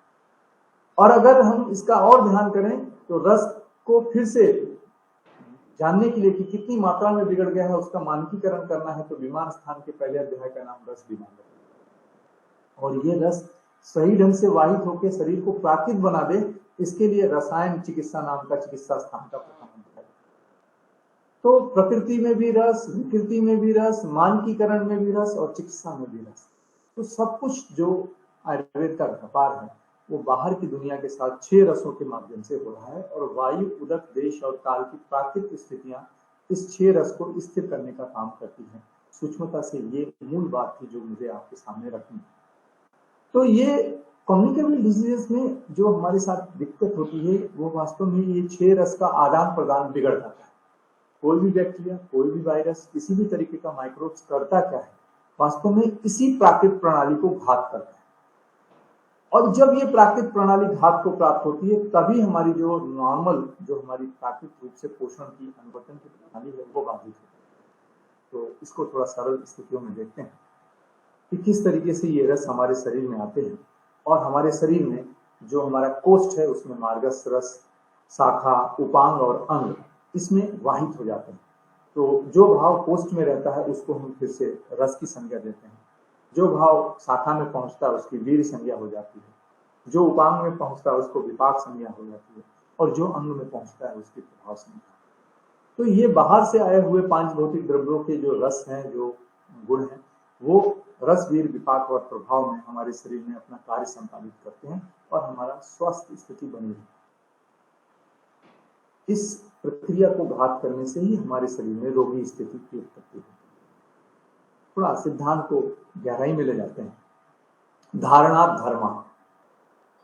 और अगर हम इसका और ध्यान करें तो रस को फिर से जानने के लिए कि कितनी मात्रा में बिगड़ गया है उसका मानकीकरण करना है तो विमान स्थान के पहले अध्याय का नाम रस विमान है। और ये रस सही ढंग से वाहित होकर शरीर को प्राकृत बना दे, इसके लिए रसायन चिकित्सा नाम का चिकित्सा स्थान का प्रथम अध्याय। तो प्रकृति में भी रस, विकृति में भी रस, मानकीकरण में भी रस और चिकित्सा में भी रस। तो सब कुछ जो आयुर्वेद का व्यापार है वो बाहर की दुनिया के साथ 6 रसों के माध्यम से हो रहा है, और वायु उदक देश और काल की प्राकृतिक स्थितियां इस 6 रस को स्थिर करने का काम करती हैं। सूक्ष्मता से ये मूल बात थी जो मुझे आपके सामने रखनी। तो ये कम्युनिकेबल डिजीजेस में जो हमारे साथ दिक्कत होती है वो वास्तव में ये 6 रस का आदान प्रदान बिगड़ जाता है। कोई भी बैक्टीरिया, कोई भी वायरस, किसी भी तरीके का माइक्रोब्स करता क्या है, वास्तव में इसी प्राकृतिक प्रणाली को घात करता है। और जब ये प्राकृतिक प्रणाली घात को प्राप्त होती है तभी हमारी जो नॉर्मल जो हमारी प्राकृतिक रूप से पोषण की अनुवर्तन की प्रणाली है वो बाधित होती है। तो इसको थोड़ा सरल स्थितियों में देखते हैं कि किस तरीके से ये रस हमारे शरीर में आते हैं, और हमारे शरीर में जो हमारा कोष्ठ है उसमें मार्गस, रस, शाखा, उपांग और अंग इसमें वाहित हो जाते हैं। तो जो भाव कोष्ठ में रहता है उसको हम फिर से रस की संज्ञा देते हैं, जो भाव शाखा में पहुंचता है उसकी वीर संज्ञा हो जाती है, जो उपांग में पहुंचता है उसको विपाक संज्ञा हो जाती है, और जो अंग में पहुंचता है उसकी प्रभाव संज्ञा। तो ये बाहर से आए हुए 5 भौतिक द्रव्यों के जो रस हैं, जो गुण हैं, वो रस, वीर, विपाक और प्रभाव में हमारे शरीर में अपना कार्य संपादित करते हैं और हमारा स्वस्थ स्थिति बनी रहती है। इस प्रक्रिया को घात करने से ही हमारे शरीर में रोगी स्थिति की उत्पत्ति होती है। थोड़ा सिद्धांत को गहराई में ले जाते हैं। धारणा धर्मा,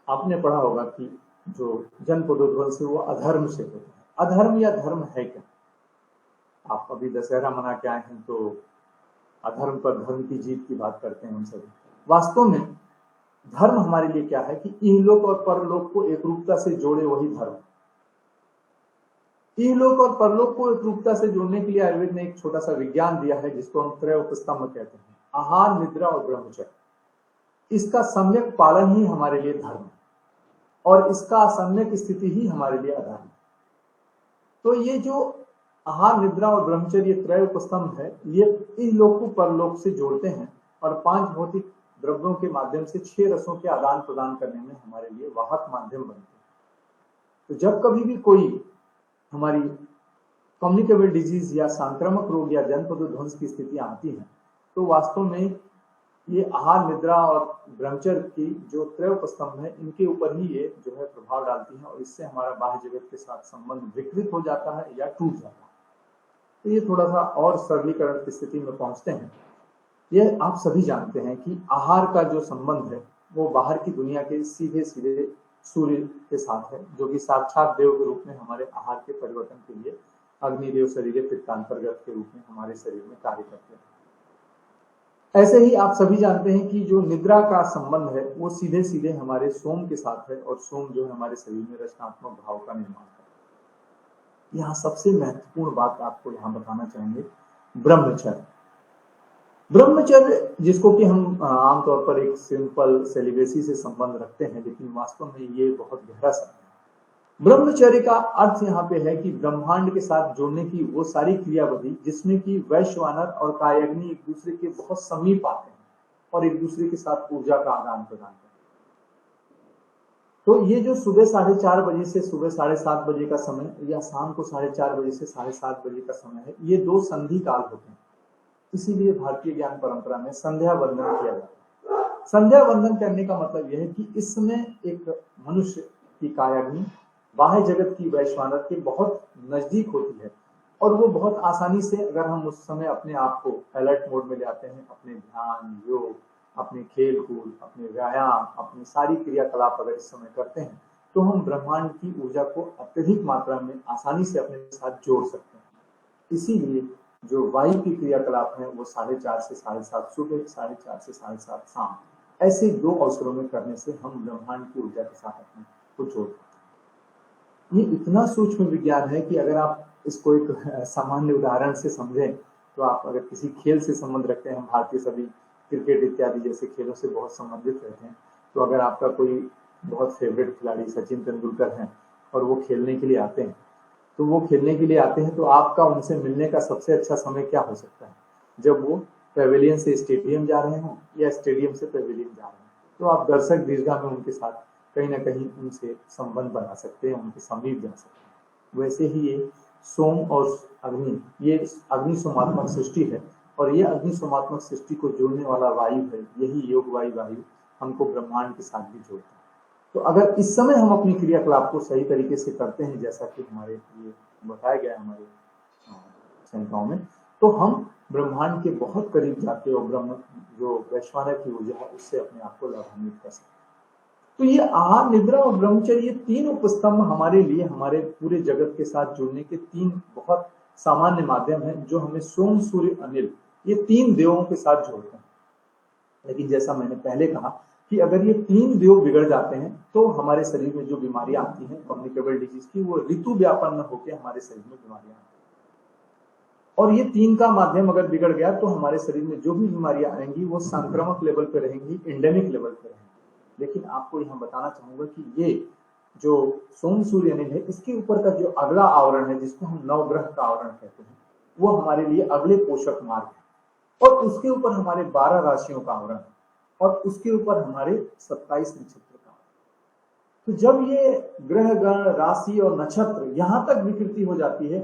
आपने पढ़ा होगा कि जो जन पदोध्वंस से वो अधर्म से होता है। अधर्म या धर्म है क्या? आप अभी दशहरा मना के आए हैं तो अधर्म पर धर्म की जीत की बात करते हैं हम सभी। वास्तव में धर्म हमारे लिए क्या है कि इहलोक और परलोक को एक रूपता से जोड़े, वही धर्म। इहलोक और परलोक को एक रूपता से जोड़ने के लिए आयुर्वेद ने एक छोटा सा विज्ञान दिया है जिसको हम त्रयोपस्तंभ कहते हैं, आहार, निद्रा और ब्रह्मचर्य। इसका सम्यक पालन ही हमारे लिए धर्म है और इसका असम्यक स्थिति ही हमारे लिए अधर्म है। तो ये जो आहार, निद्रा और ब्रह्मचर्य त्रयोपस्तंभ है, ये इहलोक को परलोक से जोड़ते हैं और 5 भौतिक द्रव्यों के माध्यम से 6 रसों के आदान प्रदान करने में हमारे लिए वाहक माध्यम बनते हैं। तो जब कभी भी कोई हमारी कम्युनिकेबल डिजीज या संक्रामक रोग या जनपदोध्वंस की स्थितियां आती हैं तो वास्तव में ये आहार, निद्रा और ब्रह्मचर्य की जो त्रयोपस्तंभ है इनके ऊपर ही ये जो है प्रभाव डालती है और इससे हमारा बाह्य जगत के साथ संबंध विकृत हो जाता है या टूट जाता है। तो ये थोड़ा सा और सरलीकरण की स्थिति में पहुंचते हैं। ये आप सभी जानते हैं कि आहार का जो संबंध है वो बाहर की दुनिया के सीधे सीधे सूर्य के साथ है, जो कि साक्षात देव के रूप में हमारे आहार के परिवर्तन के लिए अग्निदेव शरीर पित्तांतर्गत के रूप में हमारे शरीर में कार्य करते हैं। ऐसे ही आप सभी जानते हैं कि जो निद्रा का संबंध है वो सीधे सीधे हमारे सोम के साथ है, और सोम जो है हमारे शरीर में रचनात्मक भाव का निर्माण करता है। यहाँ सबसे महत्वपूर्ण बात आपको यहाँ बताना चाहेंगे, ब्रह्मचर्य। ब्रह्मचर्य जिसको कि हम आमतौर पर एक सिंपल सेलिब्रेसी से संबंध रखते हैं, लेकिन वास्तव में ये बहुत गहरा शब्द है। ब्रह्मचर्य का अर्थ यहाँ पे है कि ब्रह्मांड के साथ जोड़ने की वो सारी क्रियाविधि जिसमें कि वैश्वानर और कायाग्नि एक दूसरे के बहुत समीप आते हैं और एक दूसरे के साथ ऊर्जा का आदान प्रदान करते हैं। तो ये जो सुबह 4:30 बजे से सुबह 7:30 बजे का समय या शाम को 4:30 बजे से 7:30 बजे का समय है, ये 2 संधि काल होते हैं। इसीलिए भारतीय ज्ञान परंपरा में संध्या वंदन किया जाता है। संध्या वंदन करने का मतलब यह है कि इस समय एक मनुष्य की कायाग्नि बाह्य जगत की वैश्वानर के बहुत नजदीक होती है, और वो बहुत आसानी से, अगर हम उस समय अपने आप को अलर्ट मोड में ले आते हैं, अपने ध्यान, योग, अपने खेल कूद, अपने व्यायाम, अपनी सारी क्रियाकलाप अगर इस समय करते हैं, तो हम ब्रह्मांड की ऊर्जा को अत्यधिक मात्रा में आसानी से अपने साथ जोड़ सकते हैं। इसीलिए जो वायु की क्रियाकलाप है वो 4:30 से 7:30 सुबह, 4:30 से 7:30 शाम, ऐसे 2 अवसरों में करने से हम ब्रह्मांड की ऊर्जा के साथ अपने को जोड़ सकते हैं। ये इतना सूक्ष्म विज्ञान है कि अगर आप इसको एक सामान्य उदाहरण से समझें, तो आप अगर किसी खेल से संबंध रखते हैं, भारतीय सभी क्रिकेट इत्यादि जैसे खेलों से बहुत संबंधित रहते हैं, तो अगर आपका कोई बहुत फेवरेट खिलाड़ी सचिन तेंदुलकर हैं और वो खेलने के लिए आते हैं, तो आपका उनसे मिलने का सबसे अच्छा समय क्या हो सकता है? जब वो पेविलियन से स्टेडियम जा रहे हों या स्टेडियम से पेविलियन जा रहे हैं, तो आप दर्शक दीर्घा में उनके साथ कहीं ना कहीं उनसे संबंध बना सकते हैं, उनके समीप जा सकते हैं। वैसे ही ये सोम और अग्नि, ये अग्नि सोमात्मक सृष्टि है, और ये अग्नि सोमात्मक सृष्टि को जोड़ने वाला वायु है, यही योग वायु हमको ब्रह्मांड के साथ भी जोड़ता है। तो अगर इस समय हम अपनी क्रियाकलाप को सही तरीके से करते हैं, जैसा कि हमारे ये बताया गया हमारे संहिताओं में, तो हम ब्रह्मांड के बहुत करीब जाते हैं और ब्रह्म जो वैश्वानर की ऊर्जा है उससे अपने आप को लाभान्वित कर सकते हैं। तो ये आहार, निद्रा और ब्रह्मचर्य, ये 3 उपस्तंभ हमारे लिए हमारे पूरे जगत के साथ जुड़ने के 3 बहुत सामान्य माध्यम हैं, जो हमें सोम, सूर्य, अनिल, ये 3 देवों के साथ जोड़ते हैं। लेकिन जैसा मैंने पहले कहा कि अगर ये 3 देव बिगड़ जाते हैं, तो हमारे शरीर में जो बीमारियां आती हैं कम्युनिकेबल डिजीज की, वो ऋतु व्यापन्न होकर हमारे शरीर में बीमारियां आती हैं। और ये 3 का माध्यम अगर बिगड़ गया, तो हमारे शरीर में जो भी बीमारियां आएंगी वो संक्रामक लेवल पे रहेंगी, एंडेमिक लेवल पे रहेंगी। लेकिन आपको यहाँ बताना चाहूंगा कि ये जो सोम, सूर्य, अनिल है, इसके ऊपर का जो अगला आवरण है, जिसको हम नवग्रह का आवरण कहते हैं, वो हमारे लिए अगले पोषक मार्ग है, और उसके ऊपर हमारे 12 राशियों का आवरण है, और उसके ऊपर हमारे 27 नक्षत्र का। तो जब ये ग्रह, गण, राशि और नक्षत्र यहां तक विकृति हो जाती है,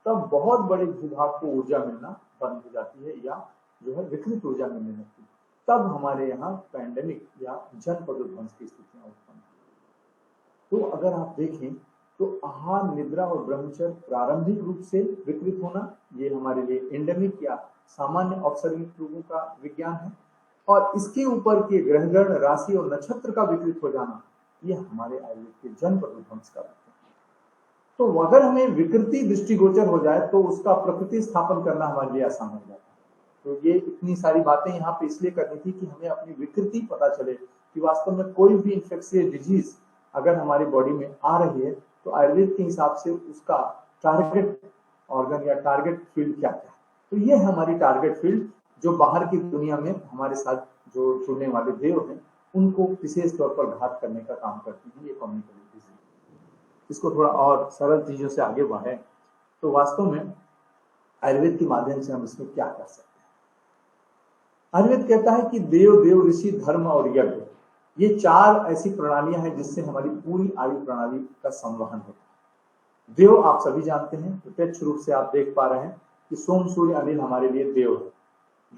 तब बहुत बड़े भूभाग को ऊर्जा मिलना बंद हो जाती है, या जो है विकृत ऊर्जा मिलने लगती है। तब हमारे यहाँ पैंडेमिक या जनपद ध्वंस की स्थितियां उत्पन्न। तो अगर आप देखें तो आहार, निद्रा और ब्रह्मचर्य प्रारंभिक रूप से विकृत होना, ये हमारे लिए एंडेमिक या सामान्य औपसर्गिक रोगों का विज्ञान है, और इसके ऊपर के ग्रहगण, राशि और नक्षत्र का विकृत हो जाना, ये हमारे आयुर्वेद के जनपद ध्वंस का विज्ञान। तो अगर हमें विकृति दृष्टिगोचर हो जाए, तो उसका प्रकृति स्थापन करना हमारे लिए आसान हो जाता है। तो ये इतनी सारी बातें यहाँ पे इसलिए करनी थी कि हमें अपनी विकृति पता चले कि वास्तव में कोई भी इंफेक्शियस डिजीज अगर हमारी बॉडी में आ रही है, तो आयुर्वेद के हिसाब से उसका टारगेट ऑर्गन या टारगेट फील्ड क्या है। तो ये हमारी टारगेट फील्ड, जो बाहर की दुनिया में हमारे साथ जो जुड़ने वाले देव हैं, उनको विशेष तौर पर घात करने का काम करती है ये कम्युनिकेबल डिजीज। इसको थोड़ा और सरल चीजों से आगे बढ़े, तो वास्तव में आयुर्वेद के माध्यम से हम इसमें क्या कर सकते हैं। आयुर्वेद कहता है कि देव, ऋषि, धर्म और यज्ञ, ये 4 ऐसी प्रणालियां हैं जिससे हमारी पूरी आयु प्रणाली का संवहन होता है। देव आप सभी जानते हैं, प्रत्यक्ष रूप से आप देख पा रहे हैं कि सोम, सूर्य, अनिल हमारे लिए देव है।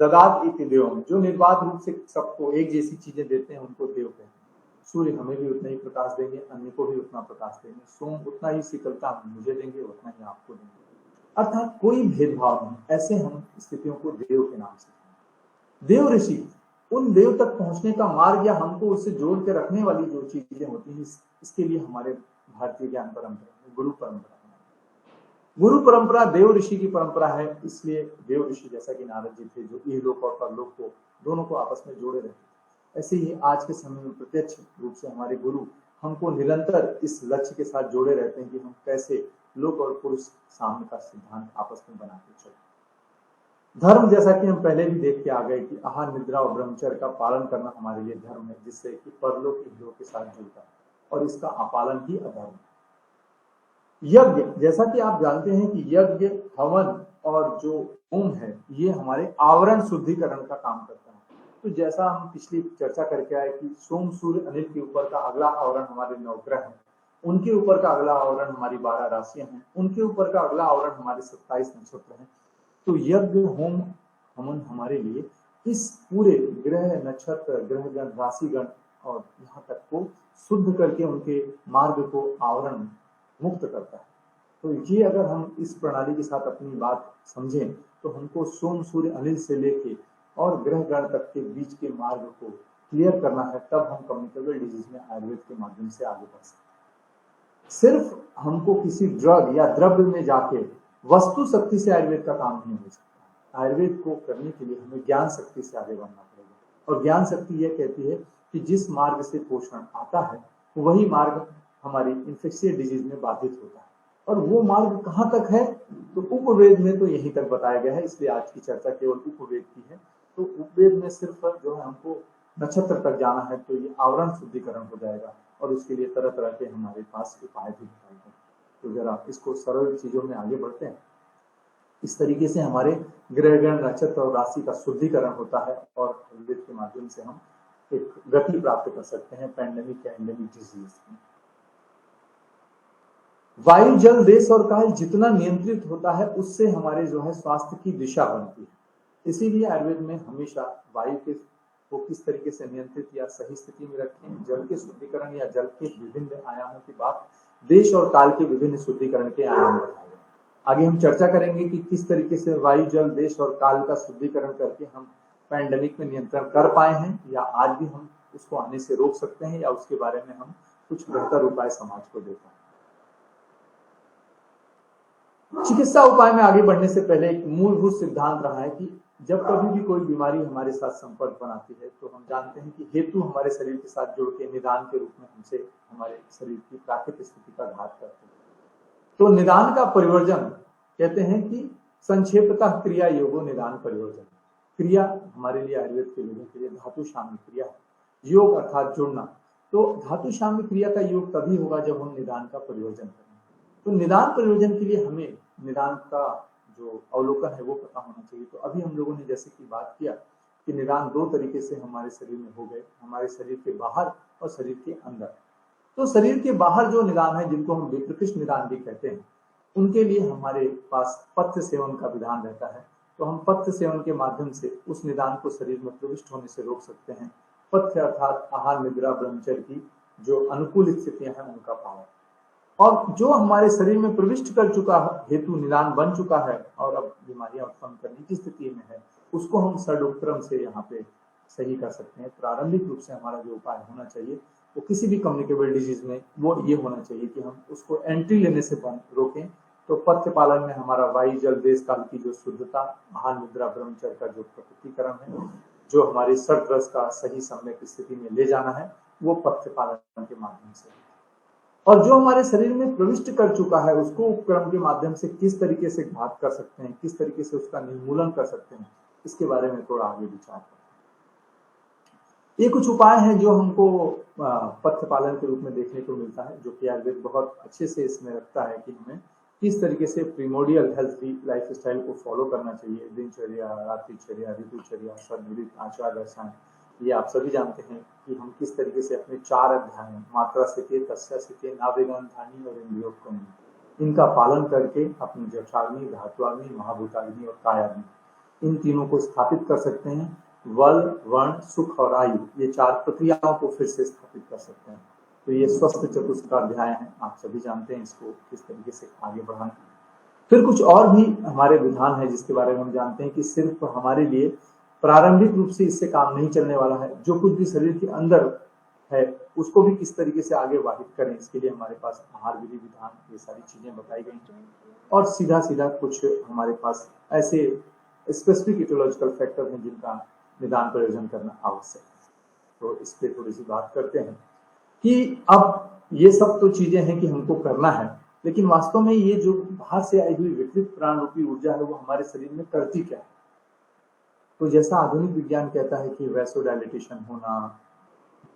ददात इति देव, जो निर्बाध रूप से सबको एक जैसी चीजें देते हैं, उनको देव कहते हैं। सूर्य हमें भी उतना ही प्रकाश देंगे, अन्य को भी उतना प्रकाश देंगे। सोम उतना ही शीतलता मुझे देंगे, उतना ही आपको देंगे। अर्थात कोई भेदभाव नहीं। ऐसे हम स्थितियों को देव के नाम से, देव ऋषि, उन देव तक पहुंचने का मार्ग या हमको उससे जोड़ के रखने वाली जो चीजें होती हैं, इसके लिए हमारे भारतीय ज्ञान परंपरा में गुरु परंपरा, गुरु परंपरा देव ऋषि की परंपरा है। इसलिए देव ऋषि, जैसा कि नारद जी थे, जो इहलोक और परलोक को दोनों को आपस में जोड़े रहते थे। ऐसे ही आज के समय में प्रत्यक्ष रूप से हमारे गुरु हमको निरंतर इस लक्ष्य के साथ जोड़े रहते हैं कि हम कैसे लोक और पुरुष साम्य का सिद्धांत आपस में बनाते चले। धर्म, जैसा कि हम पहले भी देख के आ गए कि आहार, निद्रा और ब्रह्मचर्य का पालन करना हमारे लिए धर्म है, जिससे कि परलोक के हितों के साथ जुड़ता है, और इसका अपालन ही अधर्म है। यज्ञ, जैसा कि आप जानते हैं कि यज्ञ, हवन और जो होम है, ये हमारे आवरण शुद्धिकरण का काम करता है। तो जैसा हम पिछली चर्चा करके आए कि सोम, सूर्य, अनिल के ऊपर का अगला आवरण हमारे नवग्रह है, उनके ऊपर का अगला आवरण हमारी 12 राशियां हैं, उनके ऊपर का अगला आवरण हमारे 27 नक्षत्र हैं। तो यज्ञ, होम, हवन हमारे लिए इस पूरे ग्रह, नक्षत्र, ग्रहगण, राशिगण और यहाँ तक को शुद्ध करके उनके मार्ग को आवरण मुक्त करता है। तो ये अगर हम इस प्रणाली के साथ अपनी बात समझें तो हमको सोम, सूर्य, अनिल से लेके और ग्रहगण तक के बीच के मार्ग को क्लियर करना है, तब हम कम्युनिकेबल डिजीज में आयुर्वेद के माध्यम से आगे बढ़ सकते हैं। सिर्फ हमको किसी ड्रग या द्रव्य में जाके वस्तु शक्ति से आयुर्वेद का काम नहीं हो सकता। आयुर्वेद को करने के लिए हमें ज्ञान शक्ति से आगे बढ़ना पड़ेगा, और ज्ञान शक्ति यह कहती है कि जिस मार्ग से पोषण आता है वही मार्ग हमारी इन्फेक्शियस डिजीज में बाधित होता है। और वो मार्ग कहाँ तक है, तो उपवेद में तो यहीं तक बताया गया है, इसलिए आज की चर्चा केवल उपवेद की है। तो उपवेद में सिर्फ जो है हमको नक्षत्र तक जाना है, तो ये आवरण शुद्धिकरण हो जाएगा, और उसके लिए तरह तरह के हमारे पास उपाय भी बताए गए। तो जरा इसको सरल चीजों में आगे बढ़ते हैं। इस तरीके से हमारे ग्रहगण, नक्षत्र और राशि का शुद्धिकरण होता है, और आयुर्वेद के माध्यम से हम एक गति प्राप्त कर सकते हैं पैंडेमिक या एंडेमिक डिजीज में। वायु, जल, देश और काल जितना नियंत्रित होता है, उससे हमारे जो है स्वास्थ्य की दिशा बनती है। इसीलिए आयुर्वेद में हमेशा वायु के को किस तरीके से नियंत्रित या सही स्थिति में रखें, जल के शुद्धिकरण या जल के विभिन्न आयामों की बात, देश और काल के विभिन्न शुद्धिकरण के आयाम बताए गए। आगे हम चर्चा करेंगे कि किस तरीके से वायु, जल, देश और काल का शुद्धिकरण करके हम पैंडेमिक में नियंत्रण कर पाए हैं, या आज भी हम उसको आने से रोक सकते हैं, या उसके बारे में हम कुछ बेहतर उपाय समाज को दे पाए। चिकित्सा उपाय में आगे बढ़ने से पहले एक मूलभूत सिद्धांत रहा है कि जब कभी भी कोई बीमारी हमारे साथ संपर्क बनाती है, तो हम जानते हैं कि हेतु हमारे शरीर के साथ जुड़ के निदान के रूप में हमसे हमारे शरीर की प्राकृतिक स्थिति का घात करते हैं। तो निदान का परिवर्जन कहते हैं कि संक्षेपतः क्रिया योगो निदान परिवर्जन। क्रिया हमारे लिए, आयुर्वेद के लोगों के लिए धातु शाम्य क्रिया है। योग अर्थात जुड़ना। तो धातु शाम्य क्रिया का योग तभी होगा जब हम निदान का परिवर्जन करें। तो निदान परिवर्जन के लिए हमें निदान का जो अवलोकन है वो पता होना चाहिए। तो अभी हम लोगों ने जैसे कि बात किया कि निदान दो तरीके से हमारे शरीर में हो गए, हमारे शरीर के बाहर और शरीर के अंदर। तो शरीर के बाहर जो निदान है, जिनको हम विप्रकृष्ट निदान भी कहते हैं, उनके लिए हमारे पास पथ्य सेवन का विधान रहता है। तो हम पथ्य सेवन के माध्यम से उस निदान को शरीर में प्रविष्ट होने से रोक सकते हैं। पथ्य अर्थात आहार, निद्रा, ब्रह्मचर्य की जो अनुकूल स्थितियां हैं उनका पालन। और जो हमारे शरीर में प्रविष्ट कर चुका है, हेतु निदान बन चुका है और अब बीमारियां उत्पन्न करने की स्थिति में है, उसको हम षडोपक्रम से यहाँ पे सही कर सकते हैं। प्रारंभिक रूप से हमारा जो उपाय होना चाहिए वो किसी भी कम्युनिकेबल डिजीज में वो ये होना चाहिए कि हम उसको एंट्री लेने से रोकें। तो पथ्य पालन में हमारा वायु, जल, देश, काल की जो शुद्धता, आहार, निद्रा, ब्रह्मचर्य का जो प्रकृतिकरण है, जो हमारी षट रस का सही सम्यक स्थिति में ले जाना है, वो पथ्य पालन के माध्यम से। और जो हमारे शरीर में प्रविष्ट कर चुका है, उसको उपक्रम के माध्यम से किस तरीके से घात कर सकते हैं, किस तरीके से उसका निर्मूलन कर सकते हैं, इसके बारे में थोड़ा आगे विचार करते हैं। ये कुछ उपाय हैं जो हमको पथ्य पालन के रूप में देखने को मिलता है, जो कि आयुर्वेद बहुत अच्छे से इसमें रखता है कि हमें किस तरीके से प्रीमोडियल हेल्थी लाइफ स्टाइल को फॉलो करना चाहिए। दिनचर्या, रात्रिचर्या, ऋतुचर्या, सद्वृत्त, आचार, रसायन, ये आप सभी जानते हैं कि हम किस तरीके से अपने 4 अध्याय मात्रा से तस्या से नावेगन, धानी और इंद्रियोपक्रम, इनका पालन करके अपनी जठराग्नि, धात्वाग्नि, महाभूताग्नि और कायाग्नि, इन तीनों को स्थापित कर सकते हैं। बल, वर्ण, सुख और आयु, ये 4 प्रक्रियाओं को फिर से स्थापित कर सकते हैं। तो ये स्वस्थ चतुष्का अध्याय है, आप सभी जानते हैं इसको किस तरीके से आगे बढ़ाना। फिर कुछ और भी हमारे विधान है जिसके बारे में हम जानते हैं कि सिर्फ हमारे लिए प्रारंभिक रूप से इससे काम नहीं चलने वाला है। जो कुछ भी शरीर के अंदर है उसको भी किस तरीके से आगे वाहित करें, इसके लिए हमारे पास आहार विधि विधान, ये सारी चीजें बताई गई हैं। और सीधा सीधा कुछ हमारे पास ऐसे स्पेसिफिक इटियोलॉजिकल फैक्टर हैं जिनका निदान प्रयोजन करना आवश्यक है। तो इस पे थोड़ी सी बात करते हैं कि अब ये सब तो चीजें हैं कि हमको करना है, लेकिन वास्तव में ये जो बाहर से आई हुई विकृत प्राण रूपी ऊर्जा है वो हमारे शरीर में करती क्या है। तो जैसा आधुनिक विज्ञान कहता है कि वैसोडाइलेटेशन होना,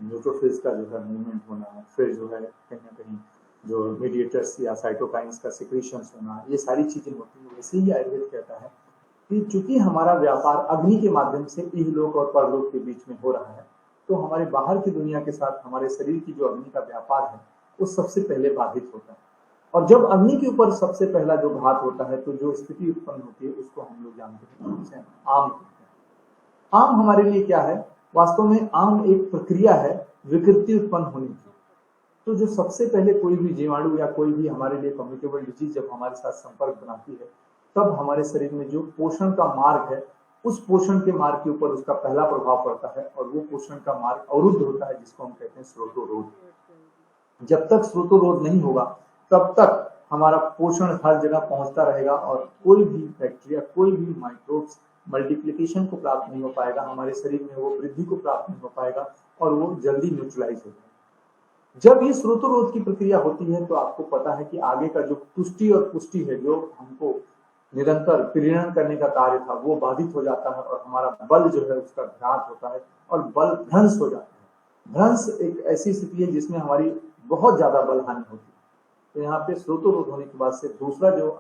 न्यूट्रोफिल्स का जो है मूवमेंट होना, फिर जो है कहीं ना कहीं जो मीडिएटर्स या साइटोकाइंस का सिक्रीशंस होना, ये सारी चीजें होती हैं। वैसे ही आयुर्वेद कहता है कि चूंकि हमारा व्यापार अग्नि के माध्यम से इहलोक और परलोक के बीच में हो रहा है, तो हमारे बाहर की दुनिया के साथ हमारे शरीर की जो अग्नि का व्यापार है वो सबसे पहले बाधित होता है। और जब अग्नि के ऊपर सबसे पहला जो घात होता है तो जो स्थिति उत्पन्न होती है उसको हम लोग जानते हैं उसे आम कहते हैं। आम हमारे लिए क्या है? वास्तव में आम एक प्रक्रिया है विकृति उत्पन्न होने की। तो जो सबसे पहले कोई भी जीवाणु या कोई भी हमारे लिए कम्युनिकेबल डिजीज जब हमारे साथ संपर्क बनाती है, तब हमारे शरीर में जो पोषण का मार्ग है उस पोषण के मार्ग के ऊपर उसका पहला प्रभाव पड़ता है, और वो पोषण का मार्ग अवरुद्ध होता है, जिसको हम कहते हैं स्रोतोरोध। जब तक स्रोतोरोध नहीं होगा तब तक हमारा पोषण हर जगह पहुंचता रहेगा और कोई भी बैक्टीरिया, कोई भी माइक्रोब्स मल्टीप्लिकेशन को प्राप्त नहीं हो पाएगा हमारे शरीर में, वो वृद्धि को प्राप्त नहीं हो पाएगा और वो जल्दी न्यूट्रलाइज हो जाएगा। जब ये स्रोतोरोध की प्रक्रिया होती है तो आपको पता है कि आगे का जो तुष्टि और पुष्टि है, जो हमको निरंतर प्रेरण करने का कार्य था, वो बाधित हो जाता है और हमारा बल जो है उसका घात होता है और बल भ्रंश हो जाता है। भ्रंश एक ऐसी स्थिति है जिसमें हमारी बहुत ज्यादा बल हानि होती है। तो यहाँ पे स्रोतोरोध होने के बाद से दूसरा जो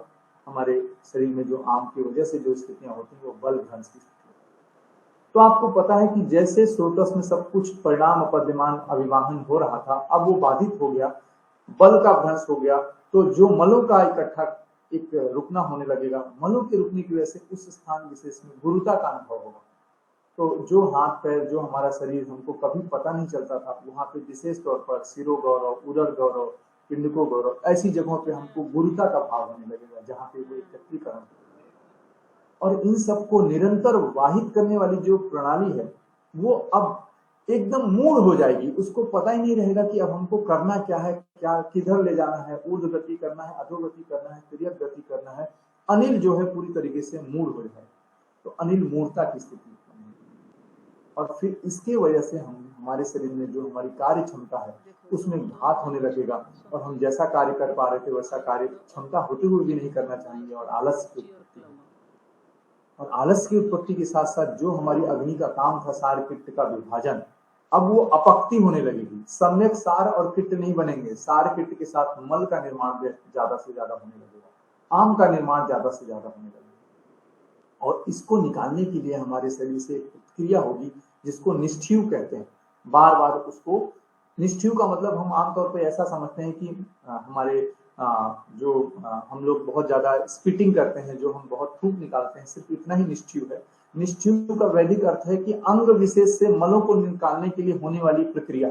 हमारे शरीर में जो आम की वजह से जो स्थितियां होती है वो बल भ्रंश की स्थिति है। तो आपको पता है कि जैसे स्रोतस में सब कुछ परिणाम अपद्यमान अभिवाहन हो रहा था, अब वो बाधित हो गया, बल का भ्रंश हो गया, तो जो मलों का इकट्ठा एक रुकना होने लगेगा। मलों के रुकने की वजह से उस स्थान विशेष में गुरुता का अनुभव होगा। तो जो हाथ पैर, जो हमारा शरीर हमको कभी पता नहीं चलता था, वहां पे विशेष तौर पर शिरो गौरव, उदर गौरव, पिंडको गौरव, ऐसी जगहों पे हमको गुरुता का भाव होने लगेगा, जहाँ पे वो एकत्रीकरण। और इन सबको निरंतर वाहित करने वाली जो प्रणाली है वो अब एकदम मूड हो जाएगी। उसको पता ही नहीं रहेगा कि अब हमको करना क्या है, क्या किधर ले जाना है, ऊर्ध्व गति करना है, अधोगति करना है, तिर्यक गति करना है। अनिल जो है पूरी तरीके से मूड हो जाएगा। तो अनिल मूर्ता की स्थिति, और फिर इसके वजह से हमारे शरीर में जो हमारी कार्य क्षमता है उसमें घात होने लगेगा, और हम जैसा कार्य कर पा रहे थे वैसा कार्य क्षमता होते हुए भी नहीं करना चाहेंगे, और आलस की उत्पत्ति होगी। और आलस की उत्पत्ति के साथ साथ जो हमारी अग्नि का काम था सार पित्त का विभाजन, अब वो अपक्ति होने लगेगी। सम्यक सार और पित्त नहीं बनेंगे, सार पित्त के साथ मल का निर्माण ज्यादा से ज्यादा होने लगेगा, आम का निर्माण ज्यादा से ज्यादा होने लगेगा। और इसको निकालने के लिए हमारे शरीर से एक क्रिया होगी जिसको निष्ठ्यू कहते हैं। बार बार उसको, निष्ठ्यू का मतलब हम आमतौर पर ऐसा समझते हैं कि हमारे हम लोग बहुत ज्यादा स्पिटिंग करते हैं, जो हम बहुत थूक निकालते हैं, सिर्फ इतना ही निष्ठ्यू है। निष्ठ्यू का वैदिक अर्थ है कि अंग विशेष से मलों को निकालने के लिए होने वाली प्रक्रिया।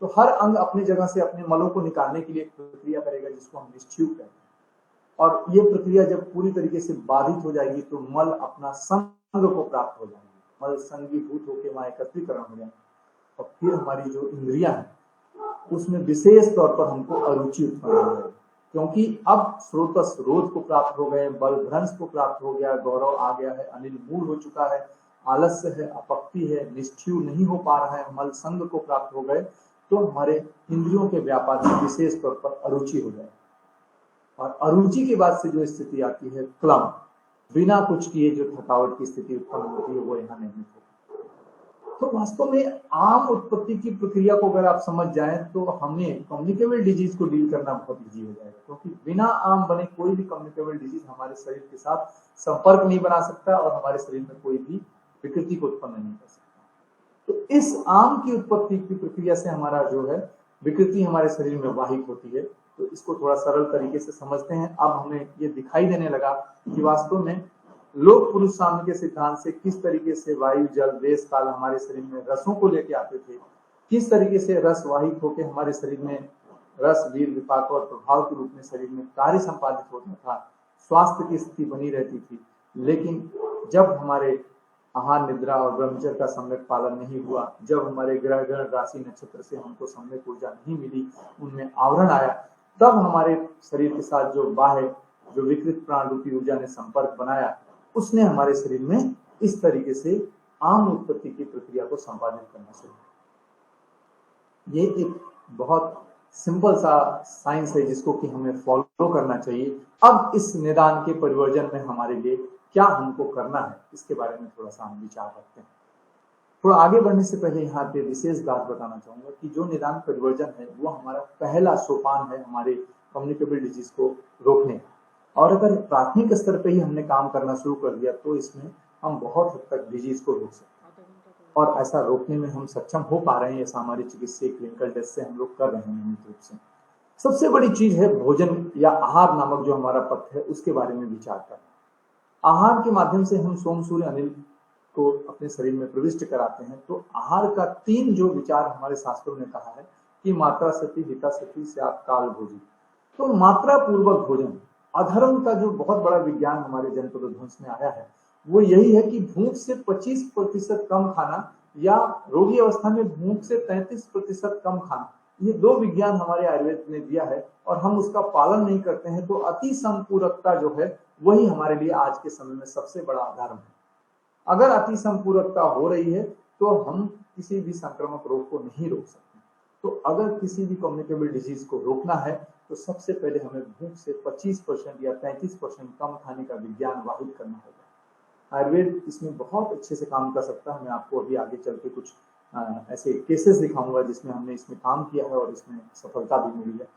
तो हर अंग अपनी जगह से अपने मलों को निकालने के लिए एक प्रक्रिया करेगा जिसको हम निष्ठ्यू कहते हैं। और ये प्रक्रिया जब पूरी तरीके से बाधित हो जाएगी तो मल अपना संग को प्राप्त हो जाएंगे, मल संगीभूत होकर वहां एकत्रीकरण हो जाएंगे, और फिर हमारी जो इंद्रियां है उसमें विशेष तौर पर हमको अरुचि उत्पन्न हो जाएगी, क्योंकि अब स्रोतस रोध को प्राप्त हो गए, बल भ्रंश को प्राप्त हो गया, गौरव आ गया है, अनिल मूल हो चुका है, आलस्य है, अपक्ति है, निष्ठ्यू नहीं हो पा रहा है, मल संग को प्राप्त हो गए, तो हमारे इंद्रियों के व्यापार में विशेष तौर पर अरुचि हो जाए। और अरुचि के बाद से जो स्थिति आती है क्लम, बिना कुछ किए जो थकावट की स्थिति उत्पन्न होती है वो यहाँ नहीं होती। तो वास्तव में आम उत्पत्ति की प्रक्रिया को अगर आप समझ जाएं तो हमें कम्युनिकेबल डिजीज को डील करना बहुत इजी हो जाएगा, क्योंकि बिना आम बने कोई भी कम्युनिकेबल डिजीज हमारे शरीर के साथ संपर्क नहीं बना सकता और हमारे शरीर में कोई भी विकृति को उत्पन्न नहीं कर सकता। तो इस आम की उत्पत्ति की प्रक्रिया से हमारा जो है विकृति हमारे शरीर में वाहित होती है। तो इसको थोड़ा सरल तरीके से समझते हैं। अब हमें ये दिखाई देने लगा कि वास्तव में लोक पुरुष साम्य के सिद्धांत से किस तरीके से वायु, जल, देश, काल हमारे शरीर में रसों को लेके आते थे, किस तरीके से रस वाहित होकर हमारे शरीर में रस, वीर, विपाक और प्रभाव के रूप में शरीर में कार्य संपादित होता था, स्वास्थ्य की स्थिति बनी रहती थी। लेकिन जब हमारे आहार, निद्रा और ब्रह्मचर्य का सम्यक पालन नहीं हुआ, जब हमारे ग्रह, गण, राशि, नक्षत्र से हमको सम्यक ऊर्जा नहीं मिली, उनमें आवरण आया, तब हमारे शरीर के साथ जो बाह्य, जो विकृत प्राण रूपी ऊर्जा ने संपर्क बनाया, उसने हमारे शरीर में इस तरीके से आम उत्पत्ति की प्रक्रिया को संपादित करना शुरू किया। ये एक बहुत सिंपल सा साइंस है जिसको कि हमें फॉलो करना चाहिए। अब इस निदान के परिवर्जन में हमारे लिए क्या हमको करना है, इसके बारे में थोड़ा सा हम विचार रखते हैं। थोड़ा आगे बढ़ने से पहले यहाँ पे विशेष बात बताना चाहूंगा कि जो निदान परिवर्जन है वो हमारा पहला सोपान है हमारे कम्युनिकेबल डिजीज को रोकने का। और अगर प्राथमिक स्तर पे ही हमने काम करना शुरू कर दिया तो इसमें हम बहुत हद तक डिजीज को रोक सकते हैं, और ऐसा रोकने में हम सक्षम हो पा रहे हैं। ऐसा हमारी चिकित्सीय क्लिनिकल टेस्ट से हम लोग कर रहे हैं नियमित रूप से। सबसे बड़ी चीज है भोजन या आहार नामक जो हमारा पथ है उसके बारे में विचार करना। आहार के माध्यम से हम सोम सूर्य अनिल को अपने शरीर में प्रविष्ट कराते हैं। तो आहार का 3 जो विचार हमारे शास्त्रों ने कहा है कि मात्रा सती, हिता सती, स्यात् काल भोजी। तो मात्रा पूर्वक भोजन, अधर्म का जो बहुत बड़ा विज्ञान हमारे जनपद ध्वंस में आया है वो यही है कि भूख से 25% कम खाना या रोगी अवस्था में भूख से 33% कम खाना, ये 2 विज्ञान हमारे आयुर्वेद ने दिया है और हम उसका पालन नहीं करते हैं। तो अति संपूरकता जो है वही हमारे लिए आज के समय में सबसे बड़ा अधर्म है। अगर अति संपूरकता हो रही है तो हम किसी भी संक्रामक रोग को नहीं रोक सकते। तो अगर किसी भी कम्युनिकेबल डिजीज को रोकना है तो सबसे पहले हमें भूख से 25% या 33% कम खाने का विज्ञान वाहित करना होगा। आयुर्वेद इसमें बहुत अच्छे से काम कर सकता है। मैं आपको अभी आगे चल के कुछ ऐसे केसेस दिखाऊंगा जिसमें हमने इसमें काम किया है और इसमें सफलता भी मिली है।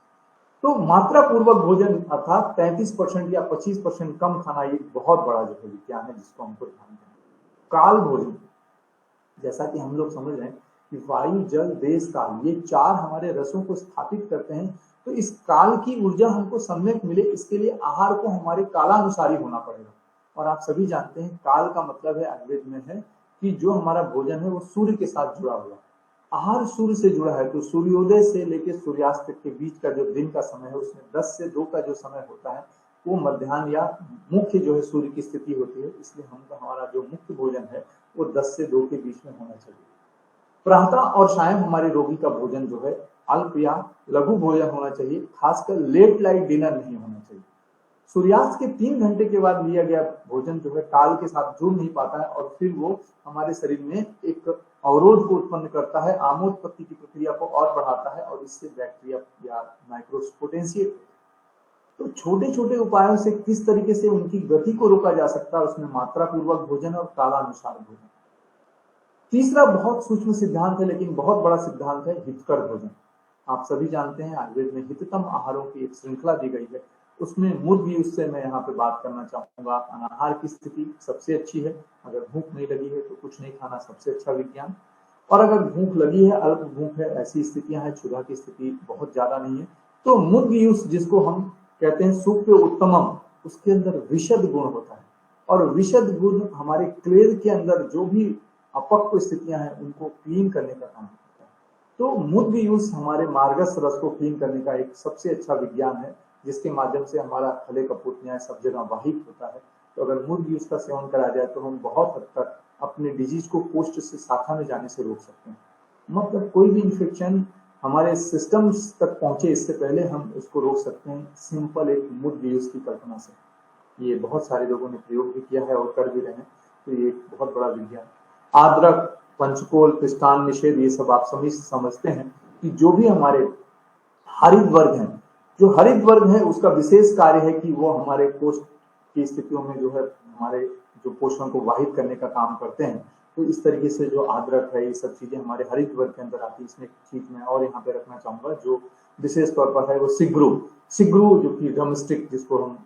तो मात्रा पूर्वक भोजन अर्थात 33% या 25% कम खाना, ये बहुत बड़ा जो है विज्ञान है जिसको हमको ध्यान देना। काल भोजन, जैसा कि हम लोग समझ रहे हैं कि वायु, जल, देश, काल, ये 4 हमारे रसों को स्थापित करते हैं। तो इस काल की ऊर्जा हमको सम्यक मिले इसके लिए आहार को हमारे कालानुसारी होना पड़ेगा। और आप सभी जानते हैं काल का मतलब है आयुर्वेद में है कि जो हमारा भोजन है वो सूर्य के साथ जुड़ा हुआ है। आहार सूर्य से जुड़ा है, तो सूर्योदय से लेकर सूर्यास्त तक के बीच का जो दिन का समय है उसमें 10 से 2 का जो समय होता है वो मध्याह्न या मुख्य जो है सूर्य की स्थिति होती है। इसलिए हमारा जो मुख्य भोजन है वो 10 से 2 के बीच में होना चाहिए। प्रातः और शाम हमारे रोगी का भोजन जो है अल्प या लघु भोजन होना चाहिए, खासकर लेट लाइट डिनर नहीं होना चाहिए। सूर्यास्त के 3 घंटे के बाद लिया गया भोजन जो है काल के साथ जुड़ नहीं पाता है और फिर वो हमारे शरीर में एक अवरोध को उत्पन्न करता है, आमोत्पत्ति की प्रक्रिया को और बढ़ाता है और इससे बैक्टीरिया या माइक्रोब्स पोटेंशिएट। तो छोटे छोटे उपायों से किस तरीके से उनकी गति को रोका जा सकता है, उसमें मात्रा पूर्वक भोजन और कालानुसार भोजन। तीसरा बहुत सूक्ष्म सिद्धांत है लेकिन बहुत बड़ा सिद्धांत है हितकर भोजन। आप सभी जानते हैं आयुर्वेद में हिततम आहारों की एक श्रृंखला दी गई है, उसमें मूर्ध यूज से मैं यहाँ पे बात करना चाहूंगा। अनाहार की स्थिति सबसे अच्छी है, अगर भूख नहीं लगी है तो कुछ नहीं खाना सबसे अच्छा विज्ञान। और अगर भूख लगी है, अल्प भूख है, ऐसी स्थितियां हैं, क्षुधा की स्थिति बहुत ज्यादा नहीं है, तो मूर्ध यूज जिसको हम कहते हैं सूक्ष्म उत्तमम, उसके अंदर विशद गुण होता है और विशद गुण हमारे क्लेद के अंदर जो भी अपक्व स्थितियां हैं उनको क्लीन करने का काम करता है। तो मूर्ध यूज हमारे मार्गस रस को क्लीन करने का एक सबसे अच्छा विज्ञान है जिसके माध्यम से हमारा खले कपूत न्याय सब जगह वाहित होता है। तो अगर मूर्ध यूज का सेवन करा जाए तो हम बहुत हद तक अपने डिजीज को कोष्ठ से शाखा में जाने से रोक सकते हैं। मतलब कोई भी इन्फेक्शन हमारे सिस्टम्स तक पहुंचे इससे पहले हम उसको रोक सकते हैं सिंपल एक मूर्ध यूज की कल्पना से। ये बहुत सारे लोगों ने प्रयोग भी किया है और कर भी रहे हैं, तो ये एक बहुत बड़ा विज्ञान। आद्रक, पंचकोल, पिष्टान निषेध, ये सब आप सभी समझते हैं कि जो भी हमारे हरित वर्ग हैं, जो हरित वर्ग है उसका विशेष कार्य है कि वो हमारे कोष्ठ की स्थितियों में जो है हमारे जो पोषण को वाहित करने का काम करते हैं। तो इस तरीके से जो आद्रक है, ये सब चीजें हमारे हरित वर्ग के अंदर आती है। इसमें एक चीज मैं और यहाँ पे रखना चाहूंगा जो विशेष तौर पर है, वो सिग्रू जो कि ड्रमस्टिक जिसको हम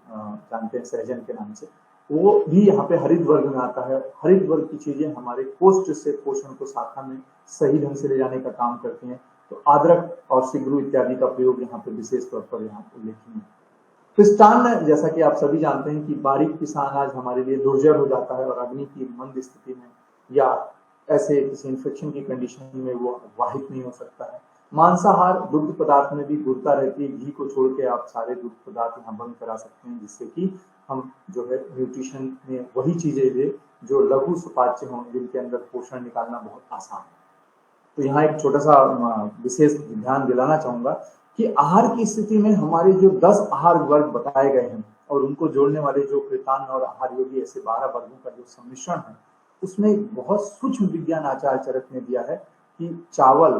जानते हैं सहजन के नाम से, वो भी यहाँ पे हरित वर्ग में आता है। हरित वर्ग की चीजें हमारे कोष्ठ से पोषण को शाखा में सही ढंग से ले जाने का काम करती हैं। तो अदरक और सिगरू इत्यादि का प्रयोग यहाँ पे विशेष तौर पर यहाँ उल्लेखनीय है। पिष्टान, जैसा कि आप सभी जानते हैं कि बारीक पिसा अनाज हमारे लिए दुर्जर हो जाता है और अग्नि की मंद स्थिति में या ऐसे किसी इन्फेक्शन की कंडीशन में वो वाहित नहीं हो सकता है। मांसाहार, दुग्ध पदार्थ में भी गुरुता रहती है। घी को छोड़ के आप सारे दुग्ध पदार्थ यहाँ बंद करा सकते हैं जिससे कि हम जो है न्यूट्रिशन में वही चीजें दे जो लघु सुपाच्य हों, जिनके अंदर पोषण निकालना बहुत आसान है। तो यहाँ एक छोटा सा विशेष ध्यान दिलाना चाहूंगा कि आहार की स्थिति में हमारे जो 10 आहार वर्ग बताए गए हैं और उनको जोड़ने वाले जो कृतान और आहार योगी ऐसे 12 वर्गों का जो सम्मिश्रण है, उसमें एक बहुत सूक्ष्म विज्ञान आचार्य चरक ने दिया है कि चावल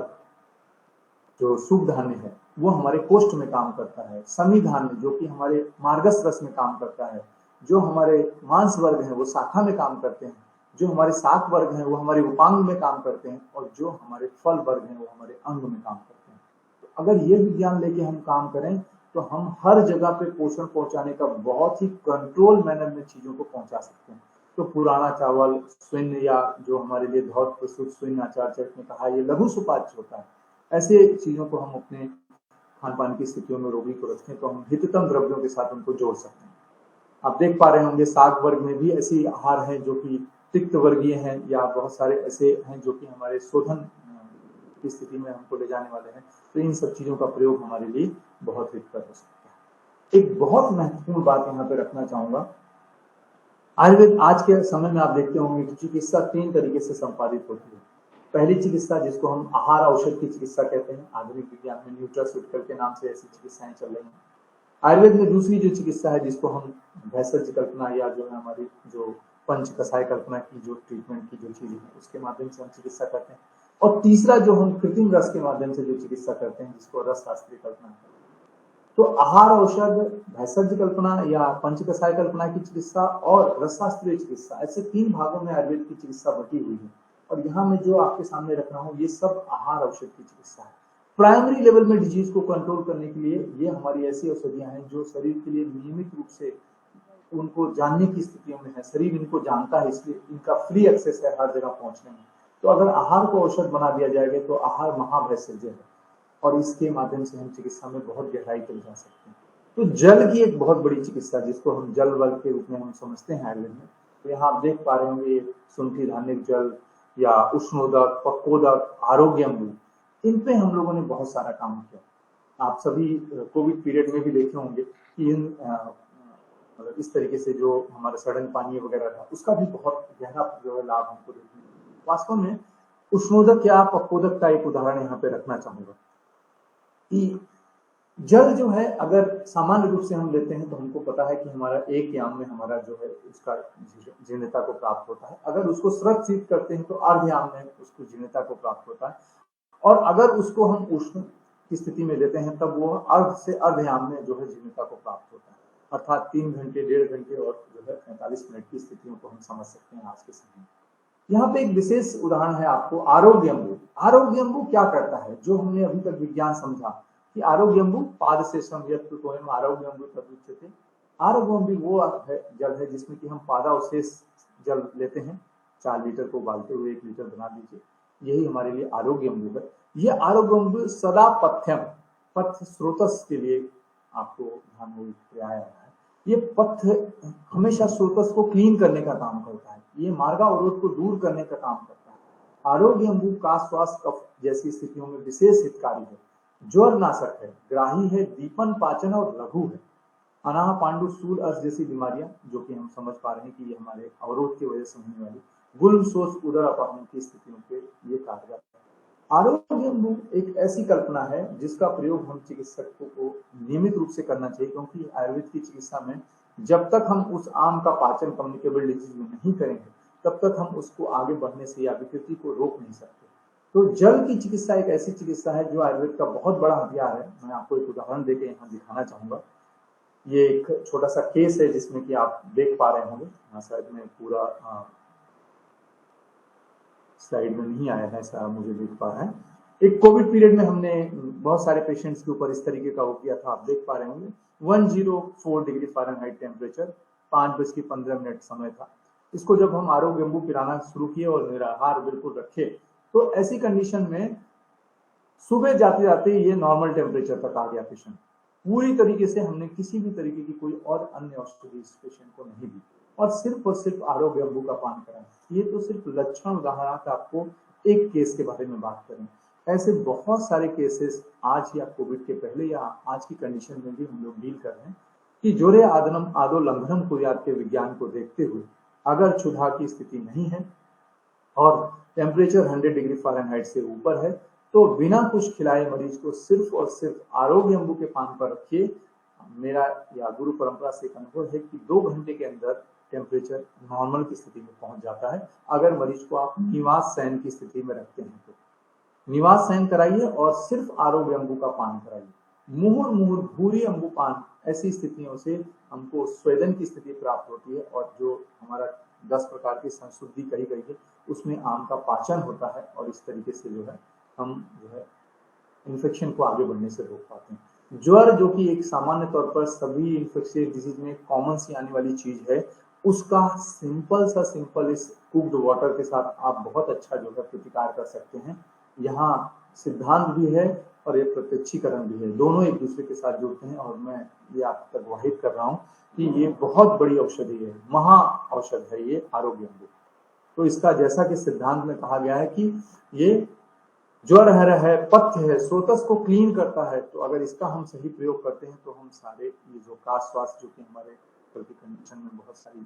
जो शुभ धान्य है वो हमारे कोष्ठ में काम करता है, समी धान्य जो कि हमारे मार्गस रस में काम करता है, जो हमारे मांस वर्ग है वो शाखा में काम करते हैं, जो हमारे शाक वर्ग हैं वो हमारे उपांग में काम करते हैं, और जो हमारे फल वर्ग हैं वो हमारे अंग में काम करते हैं। तो अगर ये विज्ञान लेके हम काम करें तो हम हर जगह पे पोषण पहुंचाने का बहुत ही कंट्रोल मैनर में चीजों को पहुंचा सकते हैं। तो पुराना चावल, स्विन, या जो हमारे लिए बहुत प्रस्तुत स्विन आचार्य ने कहा ये लघु सुपाच्य होता है, ऐसे चीजों को हम अपने खान पान की स्थितियों में रोगी को रखें तो हम हिततम द्रव्यों के साथ उनको जोड़ सकते हैं। आप देख पा रहे होंगे साग वर्ग में भी ऐसे आहार हैं जो कि तिक्त वर्गीय हैं, या बहुत सारे ऐसे हैं जो कि हमारे शोधन की स्थिति में हमको ले जाने वाले हैं। तो इन सब चीजों का प्रयोग हमारे लिए बहुत हितकर हो सकता है। एक बहुत महत्वपूर्ण बात यहाँ पे रखना चाहूंगा, आयुर्वेद आज के समय में आप देखते होंगे कि चिकित्सा 3 तरीके से संपादित होती है। पहली चिकित्सा जिसको हम आहार औषध की चिकित्सा कहते हैं, आधुनिक विज्ञान में न्यूट्रास्यूटिकल के नाम से ऐसी चिकित्साएं चल रही हैं। आयुर्वेद में दूसरी जो चिकित्सा है जिसको हम भैषज कल्पना, या जो है हमारी जो पंच कषाय कल्पना की जो ट्रीटमेंट की जो चीजें हैं उसके माध्यम से हम चिकित्सा करते हैं। और तीसरा जो हम कृत्रिम रस के माध्यम से जो चिकित्सा करते हैं जिसको रस शास्त्रीय कल्पना कहते हैं। तो आहार औषध, भैषज कल्पना या पंच कषाय कल्पना की चिकित्सा और रसशास्त्रीय चिकित्सा, ऐसे 3 भागों में आयुर्वेद की चिकित्सा बटी हुई है। और यहाँ मैं जो आपके सामने रख रहा हूँ ये सब आहार औषध की चिकित्सा है। प्राइमरी लेवल में डिजीज को कंट्रोल करने के लिए ये हमारी ऐसी औषधियां हैं जो शरीर के लिए नियमित रूप से उनको जानने की स्थितियों में है, शरीर इनको जानता है, इसलिए इनका फ्री एक्सेस है हर जगह पहुंचने में। तो अगर आहार को औषध बना दिया जाएगा तो आहार महाभैषज है, और इसके माध्यम से हम चिकित्सा में बहुत गहराई तक जा सकते हैं। तो जल की एक बहुत बड़ी चिकित्सा जिसको हम जल वर्ग के रूप में हम समझते हैं आयुर्वेद में। तो यहाँ आप देख पा रहे होंगे शुंठी धान्य जल या उष्णोदक, पक्वोदक, आरोग्य अम्बु, इन पे हम लोगों ने बहुत सारा काम किया। आप सभी कोविड पीरियड में भी देखे होंगे कि मतलब इस तरीके से जो हमारा सड़न पानी वगैरह था उसका भी बहुत गहरा जो है लाभ हमको देखने को। वास्तव में उष्णोदक या पक्वोदक का एक उदाहरण यहाँ पे रखना चाहूंगा कि जल जो है अगर सामान्य रूप से हम लेते हैं तो हमको पता है कि हमारा एक याम में हमारा जो है उसका जीर्णता को प्राप्त होता है। अगर उसको स्रवचित करते हैं तो अर्ध याम में उसको जीर्णता को प्राप्त होता है, और अगर उसको हम उष्ण की स्थिति में लेते हैं तब वो अर्ध से अर्ध याम में जो है जीर्णता को प्राप्त होता है। अर्थात 3 घंटे, 1.5 घंटे और जो है 45 मिनट की स्थितियों को हम समझ सकते हैं आज के समय में। यहाँ पे एक विशेष उदाहरण है आपको आरोग्य अम्बु। आरोग्य अम्बु क्या करता है, जो हमने अभी तक विज्ञान समझा कि आरोग्य अम्बु पाद से संयक्त तो आरोग्य अम्बु तदुच्यते। आरोग्य अम्बु वो है जल है जिसमें कि हम पादावशेष जल लेते हैं, 4 लीटर को उबालते हुए 1 लीटर बना दीजिए, यही हमारे लिए आरोग्य अम्बु है। ये आरोग्य अम्बु सदा पथ्यम, पथ्य स्रोतस के लिए आपको ध्यान में आया है। ये पथ्य हमेशा स्रोतस को क्लीन करने का काम करता है, ये मार्गावरोध को दूर करने का काम करता है। आरोग्य अम्बु का श्वास कफ जैसी स्थितियों में विशेष हितकारी है, ज्वर नाशक है, ग्राही है, दीपन पाचन और लघु है। अनाह पांडु सूल अस जैसी बीमारियां जो कि हम समझ पा रहे हैं कि ये हमारे अवरोध की वजह से होने वाली गुल्म शोष उदर अपहरण की स्थितियों पे ये कारगर है। आरोग्य अम्बु एक ऐसी कल्पना है जिसका प्रयोग हम चिकित्सकों को नियमित रूप से करना चाहिए, क्योंकि आयुर्वेद की चिकित्सा में जब तक हम उस आम का पाचन कम्युनिकेबल डिजीज में नहीं करेंगे तब तक हम उसको आगे बढ़ने से या विकृति को रोक नहीं सकते। तो जल की चिकित्सा एक ऐसी चिकित्सा है जो आयुर्वेद का बहुत बड़ा हथियार है। मैं आपको एक उदाहरण देके यहाँ दिखाना चाहूंगा। ये एक छोटा सा केस है जिसमें कि आप देख पा रहे होंगे, यहाँ शायद में पूरा स्लाइड में नहीं आया है, ऐसा मुझे देख पा रहा है। एक कोविड पीरियड में हमने बहुत सारे पेशेंट्स के ऊपर इस तरीके का वो किया था, आप देख पा रहे होंगे 104 डिग्री फ़ारेनहाइट टेम्परेचर, 5:15 समय था। इसको जब हम आरोग्य अम्बु पिलाना शुरू किए और निराहार बिल्कुल रखे तो ऐसी कंडीशन में सुबह जाते जाते ये नॉर्मल टेम्परेचर तक आ गया पेशेंट। पूरी तरीके से हमने किसी भी तरीके की कोई और अन्य औषधि इस पेशेंट को नहीं दी और सिर्फ आरोग्य अम्बु का पान कराएं। ये तो सिर्फ लक्षण उदाहरण आपको एक केस के बारे में बात करें, ऐसे बहुत सारे केसेस आज या कोविड के पहले या आज की कंडीशन में भी हम लोग डील कर रहे हैं कि जोरे आदनम आदो लंघनम कुर्यात के विज्ञान को देखते हुए अगर क्षुधा की स्थिति नहीं है और टेम्परेचर 100 डिग्री फ़ारेनहाइट से ऊपर है तो बिना कुछ खिलाए मरीज को सिर्फ और सिर्फ आरोग्य अम्बु के पान पर रखिए। मेरा या गुरु परंपरा से एक अनुभव है कि 2 घंटे के अंदर टेम्परेचर नॉर्मल की स्थिति में पहुंच जाता है अगर मरीज को आप निवास शयन की स्थिति में रखते हैं तो। निवास शयन कराइए और सिर्फ आरोग्य अंबु का पान कराइए। मुहुर मुहुर भूरी अंबु पान, ऐसी स्थितियों से हमको स्वेदन की स्थिति प्राप्त होती है और जो हमारा 10 प्रकार की संशुद्धि कही गई है उसमें आम का पाचन होता है और इस तरीके से जो है हम जो है इन्फेक्शन को आगे बढ़ने से रोक पाते हैं। ज्वर जो कि एक सामान्य तौर पर सभी इन्फेक्शियस डिजीज में कॉमन सी आने वाली चीज है, उसका सिंपल इस कुक्ड वाटर के साथ आप बहुत अच्छा जो है प्रतिकार कर सकते हैं। यहाँ सिद्धांत भी है और एक प्रत्यक्षीकरण भी है, दोनों एक दूसरे के साथ जुड़ते हैं और मैं ये आप तक वाहित कर रहा हूँ कि ये बहुत बड़ी औषधि है, महा औषध है ये आरोग्य अंबु। तो इसका जैसा कि सिद्धांत में कहा गया है कि ये ज्वर है, पथ्य है, स्रोतस को क्लीन करता है, तो अगर इसका हम सही प्रयोग करते हैं तो हम सारे ये जो काश स्वास्थ्य जो कि हमारे प्रति कंडीशन में बहुत सारी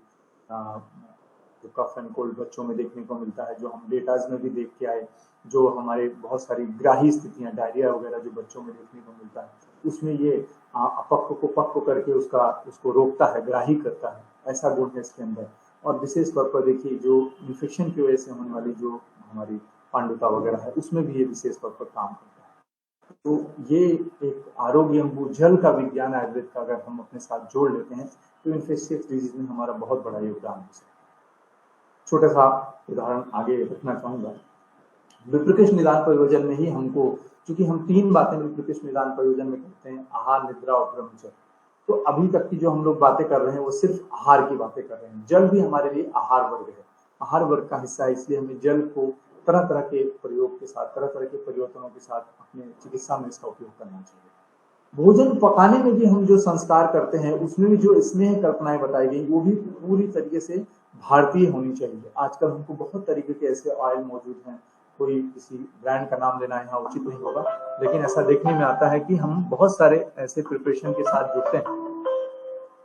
जो कफ एंड कोल्ड बच्चों में देखने को मिलता है, जो हम डेटाज में भी देख के आए, जो हमारे बहुत सारी ग्राही स्थितियां डायरिया वगैरह जो बच्चों में देखने को मिलता है, उसमें ये अपक्व को पक्व करके उसको रोकता है, ग्राही करता है, ऐसा गुण है इसके अंदर। और विशेष तौर पर देखिए जो इन्फेक्शन की वजह से होने वाली जो हमारी पांडुता वगैरह है उसमें भी ये विशेष तौर पर काम करता है। तो ये एक आरोग्य अंबु जल का विज्ञान आयुर्वेद का अगर हम अपने साथ जोड़ लेते हैं तो इन्फेक्शियस डिजीज में हमारा बहुत बड़ा योगदान हो सकता है। छोटा सा उदाहरण आगे रखना चाहूंगा। विप्रकृष्ट निदान प्रयोजन में ही हमको, चूंकि हम 3 बातें विप्रकृष्ट निदान प्रयोजन में करते हैं, आहार, निद्रा और ब्रह्मचर्य, तो अभी तक की जो हम लोग बातें कर रहे हैं वो सिर्फ आहार की बातें कर रहे हैं। जल भी हमारे लिए आहार वर्ग है, आहार वर्ग का हिस्सा है, इसलिए हमें जल को तरह तरह के प्रयोग के साथ, तरह तरह के परिवर्तनों के साथ अपने चिकित्सा में इसका उपयोग करना चाहिए। भोजन पकाने में भी हम जो संस्कार करते हैं उसमें भी जो स्नेह कल्पनाएं बताई गई वो भी पूरी तरीके से भारतीय होनी चाहिए। आजकल हमको बहुत तरीके के ऐसे ऑयल मौजूद हैं, कोई किसी ब्रांड का नाम लेना यहाँ उचित नहीं होगा, लेकिन ऐसा देखने में आता है कि हम बहुत सारे ऐसे प्रिपरेशन के साथ जुड़ते हैं,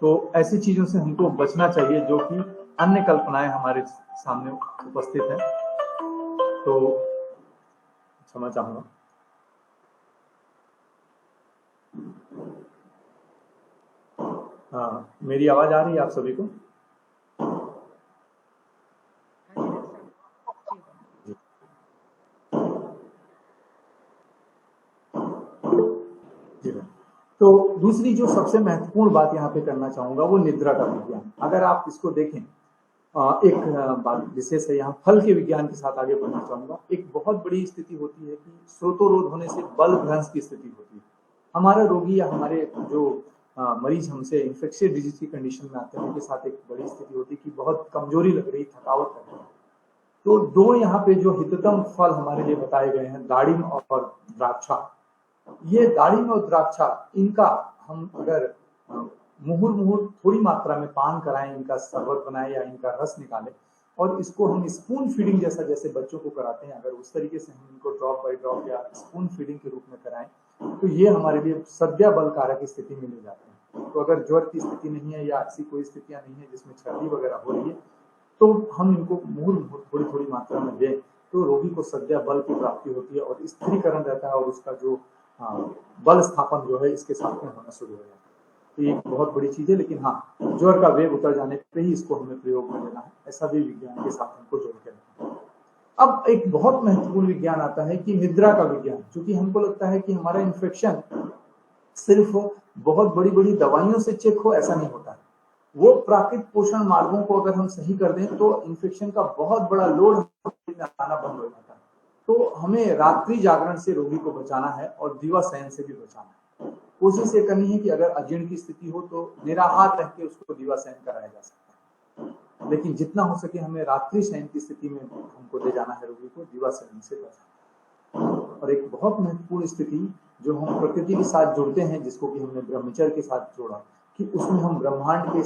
तो ऐसी चीजों से हमको बचना चाहिए जो कि अन्य कल्पनाएं हमारे सामने उपस्थित है। तो क्षमा चाहूंगा। हाँ, मेरी आवाज आ रही है आप सभी को? तो दूसरी जो सबसे महत्वपूर्ण बात यहाँ पे करना चाहूंगा वो निद्रा का विज्ञान। अगर आप इसको देखें, एक बात विशेष है, यहाँ फल के विज्ञान के साथ आगे बढ़ना चाहूंगा। एक बहुत बड़ी स्थिति होती है कि स्रोतोरोध होने से बल भ्रंश की स्थिति होती है। हमारा रोगी या हमारे जो मरीज हमसे इन्फेक्शियस डिजीज की कंडीशन में आते हैं उनके साथ एक बड़ी स्थिति होती है कि बहुत कमजोरी लग रही, थकावट लग रही है। तो 2 यहाँ पे जो हिततम फल हमारे लिए बताए गए हैं, दाड़िम और द्राक्षा। ये दाड़िम और द्राक्षा, इनका हम अगर मुहुर थोड़ी मात्रा में पान कराएं, इनका शरबत बनाएं या इनका रस निकालें और इसको हम स्पून फीडिंग जैसे बच्चों को कराते हैं, अगर उस तरीके से हम इनको ड्रॉप बाय ड्रॉप या स्पून फीडिंग के रूप में कराएं तो ये हमारे लिए सद्या बल कारक स्थिति में ले जाते हैं। तो अगर ज्वर की स्थिति नहीं है या ऐसी कोई स्थितियां नहीं है जिसमें छर्दी वगैरह हो रही है तो हम इनको मुहुर थोड़ी मात्रा में दें तो रोगी को सद्या बल की प्राप्ति होती है और स्थिरीकरण रहता है और उसका जो बल स्थापन जो है इसके साथ में होना शुरू हो जाता है। तो ये बहुत बड़ी चीज है, लेकिन हाँ, ज्वर का वेग उतर जाने पे ही इसको हमें प्रयोग में लेना है, ऐसा भी विज्ञान के साथ हमको जोड़ के रखना है। अब एक बहुत महत्वपूर्ण विज्ञान आता है कि निद्रा का विज्ञान, क्योंकि हमको लगता है कि हमारा इन्फेक्शन सिर्फ बहुत बड़ी बड़ी दवाइयों से चेक हो, ऐसा नहीं होता है। वो प्राकृतिक पोषण मार्गों को अगर हम सही कर दें तो इन्फेक्शन का बहुत बड़ा लोड आना बंद हो जाता है। तो हमें रात्रि जागरण से रोगी को बचाना है और दिवा शयन से भी बचाना है। कोशिश ये करनी है कि अगर अजीर्ण की स्थिति हो तो निराहार रह के उसको दिवा शयन कराया जा सकता है, लेकिन जितना हो सके हमें रात्रि शयन की स्थिति में हमको ले जाना है रोगी को, दिवा शयन से बचाना। और एक बहुत महत्वपूर्ण स्थिति जो हम प्रकृति के साथ जुड़ते हैं, जिसको कि हमने ब्रह्मचर्य के साथ जोड़ा, कि उसमें हम ब्रह्मांड के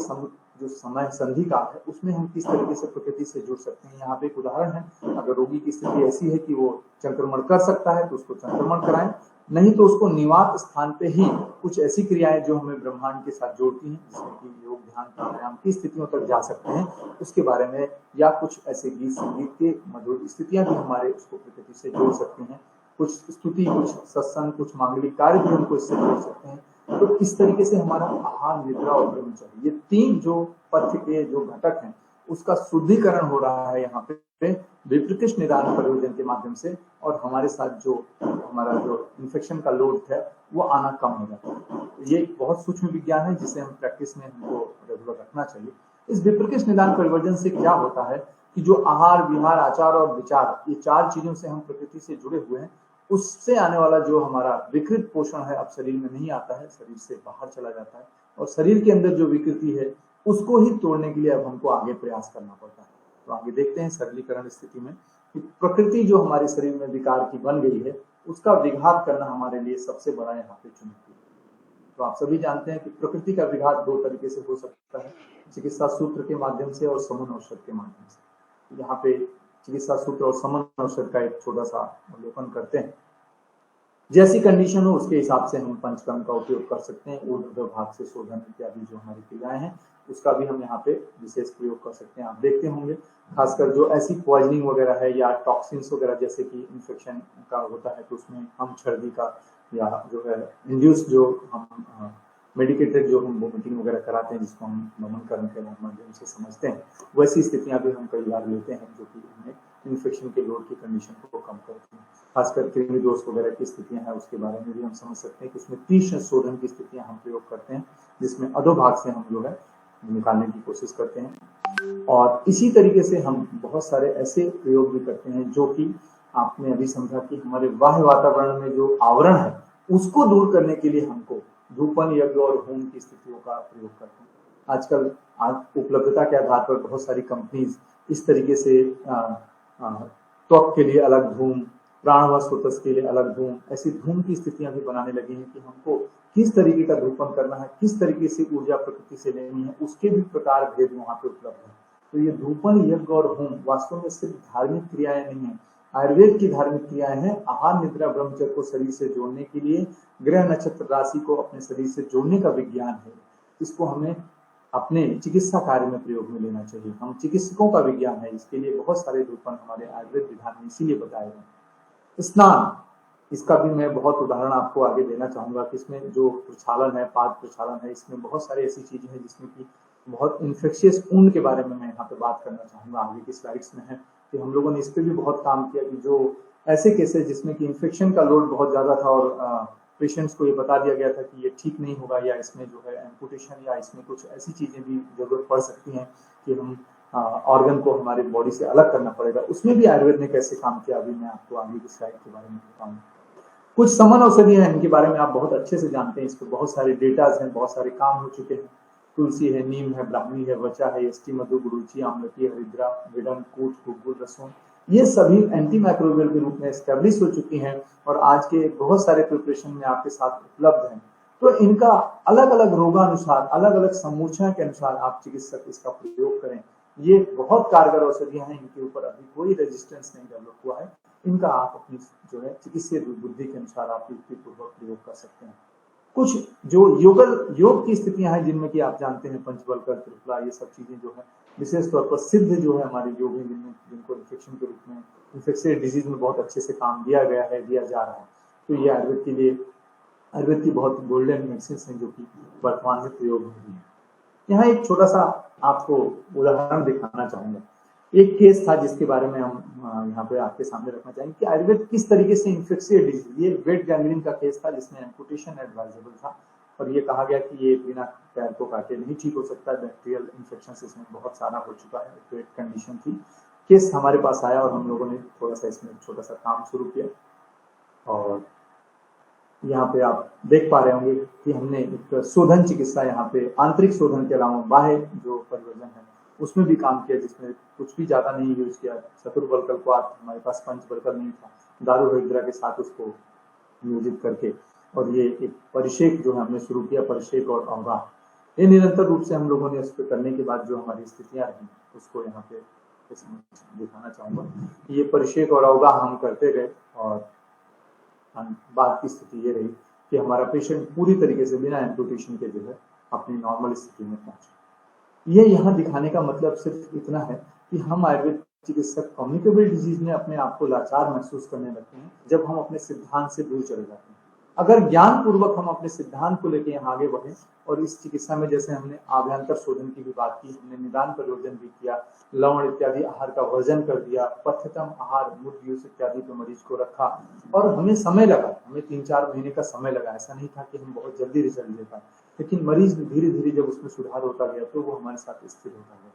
जो समय संधि काल है उसमें हम किस तरीके से प्रकृति से जुड़ सकते हैं। यहाँ पे एक उदाहरण है, अगर रोगी की स्थिति ऐसी है कि वो संक्रमण कर सकता है तो उसको संक्रमण कराएं, नहीं तो उसको निवात स्थान पे ही कुछ ऐसी क्रियाएं जो हमें ब्रह्मांड के साथ जोड़ती हैं, जिसमें कि योग, ध्यान, प्राणायाम की स्थितियों तक जा सकते हैं, उसके बारे में, या कुछ ऐसे गीत संगीत के मधुर स्थितियां भी हमारे उसको प्रकृति से जोड़ सकती हैं। कुछ स्तुति, कुछ सत्संग, कुछ मांगलिक कार्य भी हमको इससे जोड़ सकते हैं। तो इस तरीके से हमारा आहार, निद्रा और ब्रह्मचर्य, ये 3 जो पथ्य के जो घटक हैं उसका शुद्धिकरण हो रहा है यहाँ पे विप्रकृष्ट निदान परियोजन के माध्यम से, और हमारे साथ जो हमारा जो इन्फेक्शन का लोड है वो आना कम हो जाता है। ये एक बहुत सूक्ष्म विज्ञान है जिसे हम प्रैक्टिस में हमको रेगुलर रखना चाहिए। इस विप्रकृष्ट निदान परिवर्जन से क्या होता है कि जो आहार, विहार, आचार और विचार, ये 4 चीजों से हम प्रकृति से जुड़े हुए हैं, उससे आने वाला जो हमारा विकृत पोषण है अब शरीर में नहीं आता है, शरीर से बाहर चला जाता है, और शरीर के अंदर जो विकृति है उसको ही तोड़ने के लिए अब हमको आगे प्रयास करना पड़ता है। तो आगे देखते हैं सरलीकरण स्थिति में कि प्रकृति जो हमारे शरीर में विकार की बन गई है उसका विघात करना हमारे लिए सबसे बड़ा यहाँ पे चुनौती है। तो आप सभी जानते हैं कि प्रकृति का विघात 2 तरीके से हो सकता है, चिकित्सा सूत्र के माध्यम से और समन औषध के माध्यम से। यहाँ पे चिकित्सा सूत्र और समन औषध का एक छोटा सा अवलोकन करते हैं। जैसी कंडीशन हो उसके हिसाब से हम पंचकर्म का उपयोग कर सकते हैं। ऊर्ध्व भाग से शोधन इत्यादि जो हमारी क्रियाएं हैं उसका भी हम यहाँ पे विशेष प्रयोग कर सकते हैं। आप देखते होंगे खासकर जो ऐसी पॉइजनिंग वगैरह है या टॉक्सिन्स वगैरह जैसे कि इन्फेक्शन का होता है तो उसमें हम छर्दी का या जो है इंड्यूस जो हम मेडिकेटेड जो हम वोमिटिंग वगैरह कराते हैं जिसको हम नमन कर्म के माध्यम से समझते हैं, वैसी स्थितियां भी हम कई बार लेते हैं जो कि हमें इन्फेक्शन के लोड की कंडीशन को कम करती हैं। खासकर कृमि दोष वगैरह की स्थितियां हैं उसके बारे में भी हम समझ सकते हैं कि उसमें तीक्ष्ण शोधन की स्थितियां हम प्रयोग करते हैं जिसमें अधोभाग से हम जो है निकालने की कोशिश करते हैं। और इसी तरीके से हम बहुत सारे ऐसे प्रयोग भी करते हैं जो कि आपने अभी समझा कि हमारे बाह्य वातावरण में जो आवरण है उसको दूर करने के लिए हमको धूपन, यज्ञ और होम की स्थितियों का प्रयोग करते हैं। आजकल उपलब्धता के आधार पर बहुत सारी कंपनीज इस तरीके से त्वक के लिए अलग धूम, प्राणवास के लिए अलग धूम, ऐसी धूम की स्थितियां भी बनाने लगी हैं कि हमको किस तरीके का धूपन करना है, किस तरीके से ऊर्जा प्रकृति से लेनी है, उसके भी प्रकार भेद वहां पे उपलब्ध है। तो ये धूपन, यज्ञ और होम वास्तव में सिर्फ धार्मिक क्रियाएं नहीं है, आयुर्वेद की धार्मिक क्रियाएं हैं। आहार, निद्रा, ब्रह्मचर्य को शरीर से जोड़ने के लिए, ग्रह नक्षत्र राशि को अपने शरीर से जोड़ने का विज्ञान है। इसको हमें अपने चिकित्सा कार्य में प्रयोग में लेना चाहिए। हम चिकित्सकों का विज्ञान है, इसके लिए बहुत सारे धूपन हमारे आयुर्वेद विधान में इसीलिए बताए गए। स्नान, इसका भी मैं बहुत उदाहरण आपको आगे देना चाहूंगा कि इसमें जो प्रक्षालन है, पाद प्रक्षालन है, इसमें बहुत सारी ऐसी चीजें हैं जिसमें कि बहुत इन्फेक्शियस ऊन के बारे में मैं यहाँ पे बात करना चाहूंगा। आगे की स्लाइड्स में है कि हम लोगों ने इस पे भी बहुत काम किया कि जो ऐसे केसेस जिसमें कि इन्फेक्शन का लोड बहुत ज्यादा था और पेशेंट्स को ये बता दिया गया था कि ये ठीक नहीं होगा या इसमें जो है एम्पुटेशन या इसमें कुछ ऐसी चीजें भी जरूरत पड़ सकती हैं कि हम ऑर्गन को हमारे बॉडी से अलग करना पड़ेगा, उसमें भी आयुर्वेद ने कैसे काम किया अभी मैं आपको आगे की स्लाइड के बारे में बताऊंगा। कुछ समन औषधियां हैं, इनके बारे में आप बहुत अच्छे से जानते हैं, इस पर बहुत सारे डेटाज हैं, बहुत सारे काम हो चुके हैं। तुलसी है, नीम है, ब्राह्मी है, वचा है, यष्टि, मधु, गुरुचि, आमलकी, हरिद्रा, विडन, कूट, गुग्गुल, लहसुन, ये सभी एंटी माइक्रोबियल के रूप में एस्टेब्लिश हो चुकी हैं और आज के बहुत सारे प्रिपरेशन में आपके साथ उपलब्ध हैं। तो इनका अलग अलग रोगानुसार, अलग अलग समूर्छा के अनुसार आप चिकित्सक इसका प्रयोग करें। ये बहुत कारगर औषधियां हैं, इनके ऊपर अभी कोई रेजिस्टेंस नहीं डेवलप हुआ है। इनका आप अपनी जो है चिकित्सीय बुद्धि के अनुसार आप युक्तिपूर्वक प्रयोग कर सकते हैं। कुछ जो योग की स्थितियां हैं जिनमें कि आप जानते हैं पंचबल, त्रिफला, ये सब चीजें जो है विशेष तौर पर सिद्ध जो है हमारे योग हैं जिनको इन्फेक्शन के रूप में, इन्फेक्शियस डिजीज में बहुत अच्छे से काम दिया गया है, दिया जा रहा है। तो ये आयुर्वेद के लिए, आयुर्वेद की बहुत गोल्डन मेडिसिन हैं जो कि वर्तमान में प्रयोग हो रही है। यहाँ एक छोटा सा आपको उदाहरण दिखाना चाहूंगा। एक केस था जिसके बारे में हम यहाँ पे आपके सामने रखना चाहेंगे कि आयुर्वेद किस तरीके से इन्फेक्शियस डिजीज, ये वेट गैंग्रीन का केस था जिसमें एम्पुटेशन एडवाइजेबल था और ये कहा गया कि ये बिना पैर को काटे नहीं ठीक हो सकता, बैक्टीरियल इन्फेक्शन इसमें बहुत सारा हो चुका है, वेट कंडीशन थी। केस हमारे पास आया और हम लोगों ने थोड़ा सा इसमें छोटा सा काम शुरू किया और यहाँ पे आप देख पा रहे होंगे कि हमने एक शोधन चिकित्सा, यहाँ पे आंतरिक शोधन के अलावा बाह्य जो परिवर्तन है उसमें भी काम किया, जिसमें कुछ भी ज्यादा नहीं यूज किया। चतुर्बलकल को आप, हमारे पास पंचबलकल नहीं था, दारू हरिद्रा के साथ उसको नियोजित करके, और ये एक परिषेक जो है हमने शुरू किया, परिषेक और अवगाह। ये निरंतर रूप से हम लोगों ने उस पर करने के बाद जो हमारी स्थितियां रही उसको यहाँ पे दिखाना चाहूंगा। ये परिषेक और अवगाह हम करते गए और बात की स्थिति ये रही कि हमारा पेशेंट पूरी तरीके से बिना एम्पुटेशन के जो है अपनी नॉर्मल स्थिति में पहुंचा। ये यहाँ दिखाने का मतलब सिर्फ इतना है कि हम आयुर्वेद चिकित्सक कम्युनिकेबल डिजीज में अपने आप को लाचार महसूस करने लगते हैं जब हम अपने सिद्धांत से दूर चले जाते हैं। अगर ज्ञान पूर्वक हम अपने सिद्धांत को लेकर यहाँ आगे बढ़े और इस चिकित्सा में जैसे हमने आभ्यंतर शोधन की भी बात की, हमने निदान प्रयोजन भी किया, लवण इत्यादि आहार का वर्जन कर दिया, पथ्यतम आहार मूत्र यूज इत्यादि पे मरीज को रखा और हमें समय लगा, हमें 3-4 महीने का समय लगा। ऐसा नहीं था कि हम बहुत जल्दी रिजल्ट ले पाए, लेकिन मरीज धीरे धीरे जब उसमें सुधार होता गया तो वो हमारे साथ स्थिर होता गया।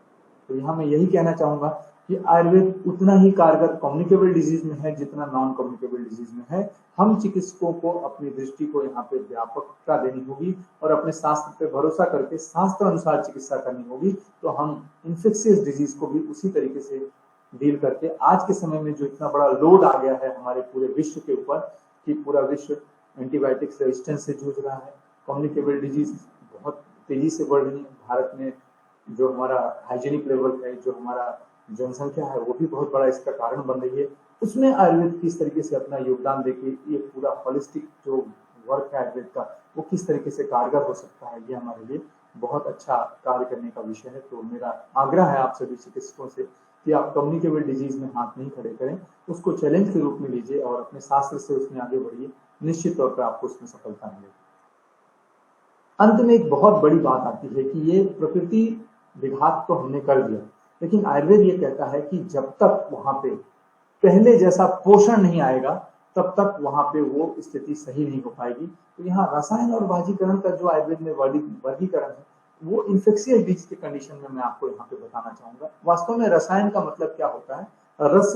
तो यहाँ मैं यही कहना चाहूंगा कि आयुर्वेद उतना ही कारगर कम्युनिकेबल डिजीज में है जितना नॉन कम्युनिकेबल डिजीज में है। हम चिकित्सकों को अपनी दृष्टि को यहाँ पे व्यापकता देनी होगी और अपने शास्त्र पे भरोसा करके शास्त्र अनुसार चिकित्सा करनी होगी। तो हम इन्फेक्शियस डिजीज को भी उसी तरीके से डील करके, आज के समय में जो इतना बड़ा लोड आ गया है हमारे पूरे विश्व के ऊपर कि पूरा विश्व एंटीबायोटिक्स रेजिस्टेंस से जूझ रहा है, कम्युनिकेबल डिजीज बहुत तेजी से बढ़ रही है। भारत में जो हमारा हाइजीनिक लेवल है, जो हमारा जनसंख्या है, वो भी बहुत बड़ा इसका कारण बन रही है। उसमें आयुर्वेद किस तरीके से अपना योगदान देके ये पूरा होलिस्टिक जो वर्क है आयुर्वेद का, वो किस तरीके से कारगर हो सकता है, ये हमारे लिए बहुत अच्छा कार्य करने का विषय है। तो मेरा आग्रह है आप सभी चिकित्सकों से कि आप कम्युनिकेबल डिजीज में हाथ नहीं खड़े करें, उसको चैलेंज के रूप में लीजिए और अपने शास्त्र से उसमें आगे बढ़िए, निश्चित तौर पर आपको उसमें सफलता मिलेगी। अंत में एक बहुत बड़ी बात आती है कि ये प्रकृति विघात तो हमने कर दिया, लेकिन आयुर्वेद ये कहता है कि जब तक वहां पे पहले जैसा पोषण नहीं आएगा तब तक वहां पे वो स्थिति सही नहीं हो पाएगी। तो यहाँ रसायन और वाजीकरण का जो आयुर्वेद में वर्गीकरण है वो इन्फेक्शियस डिजीज के कंडीशन में मैं आपको यहाँ पे बताना चाहूंगा। वास्तव में रसायन का मतलब क्या होता है? रस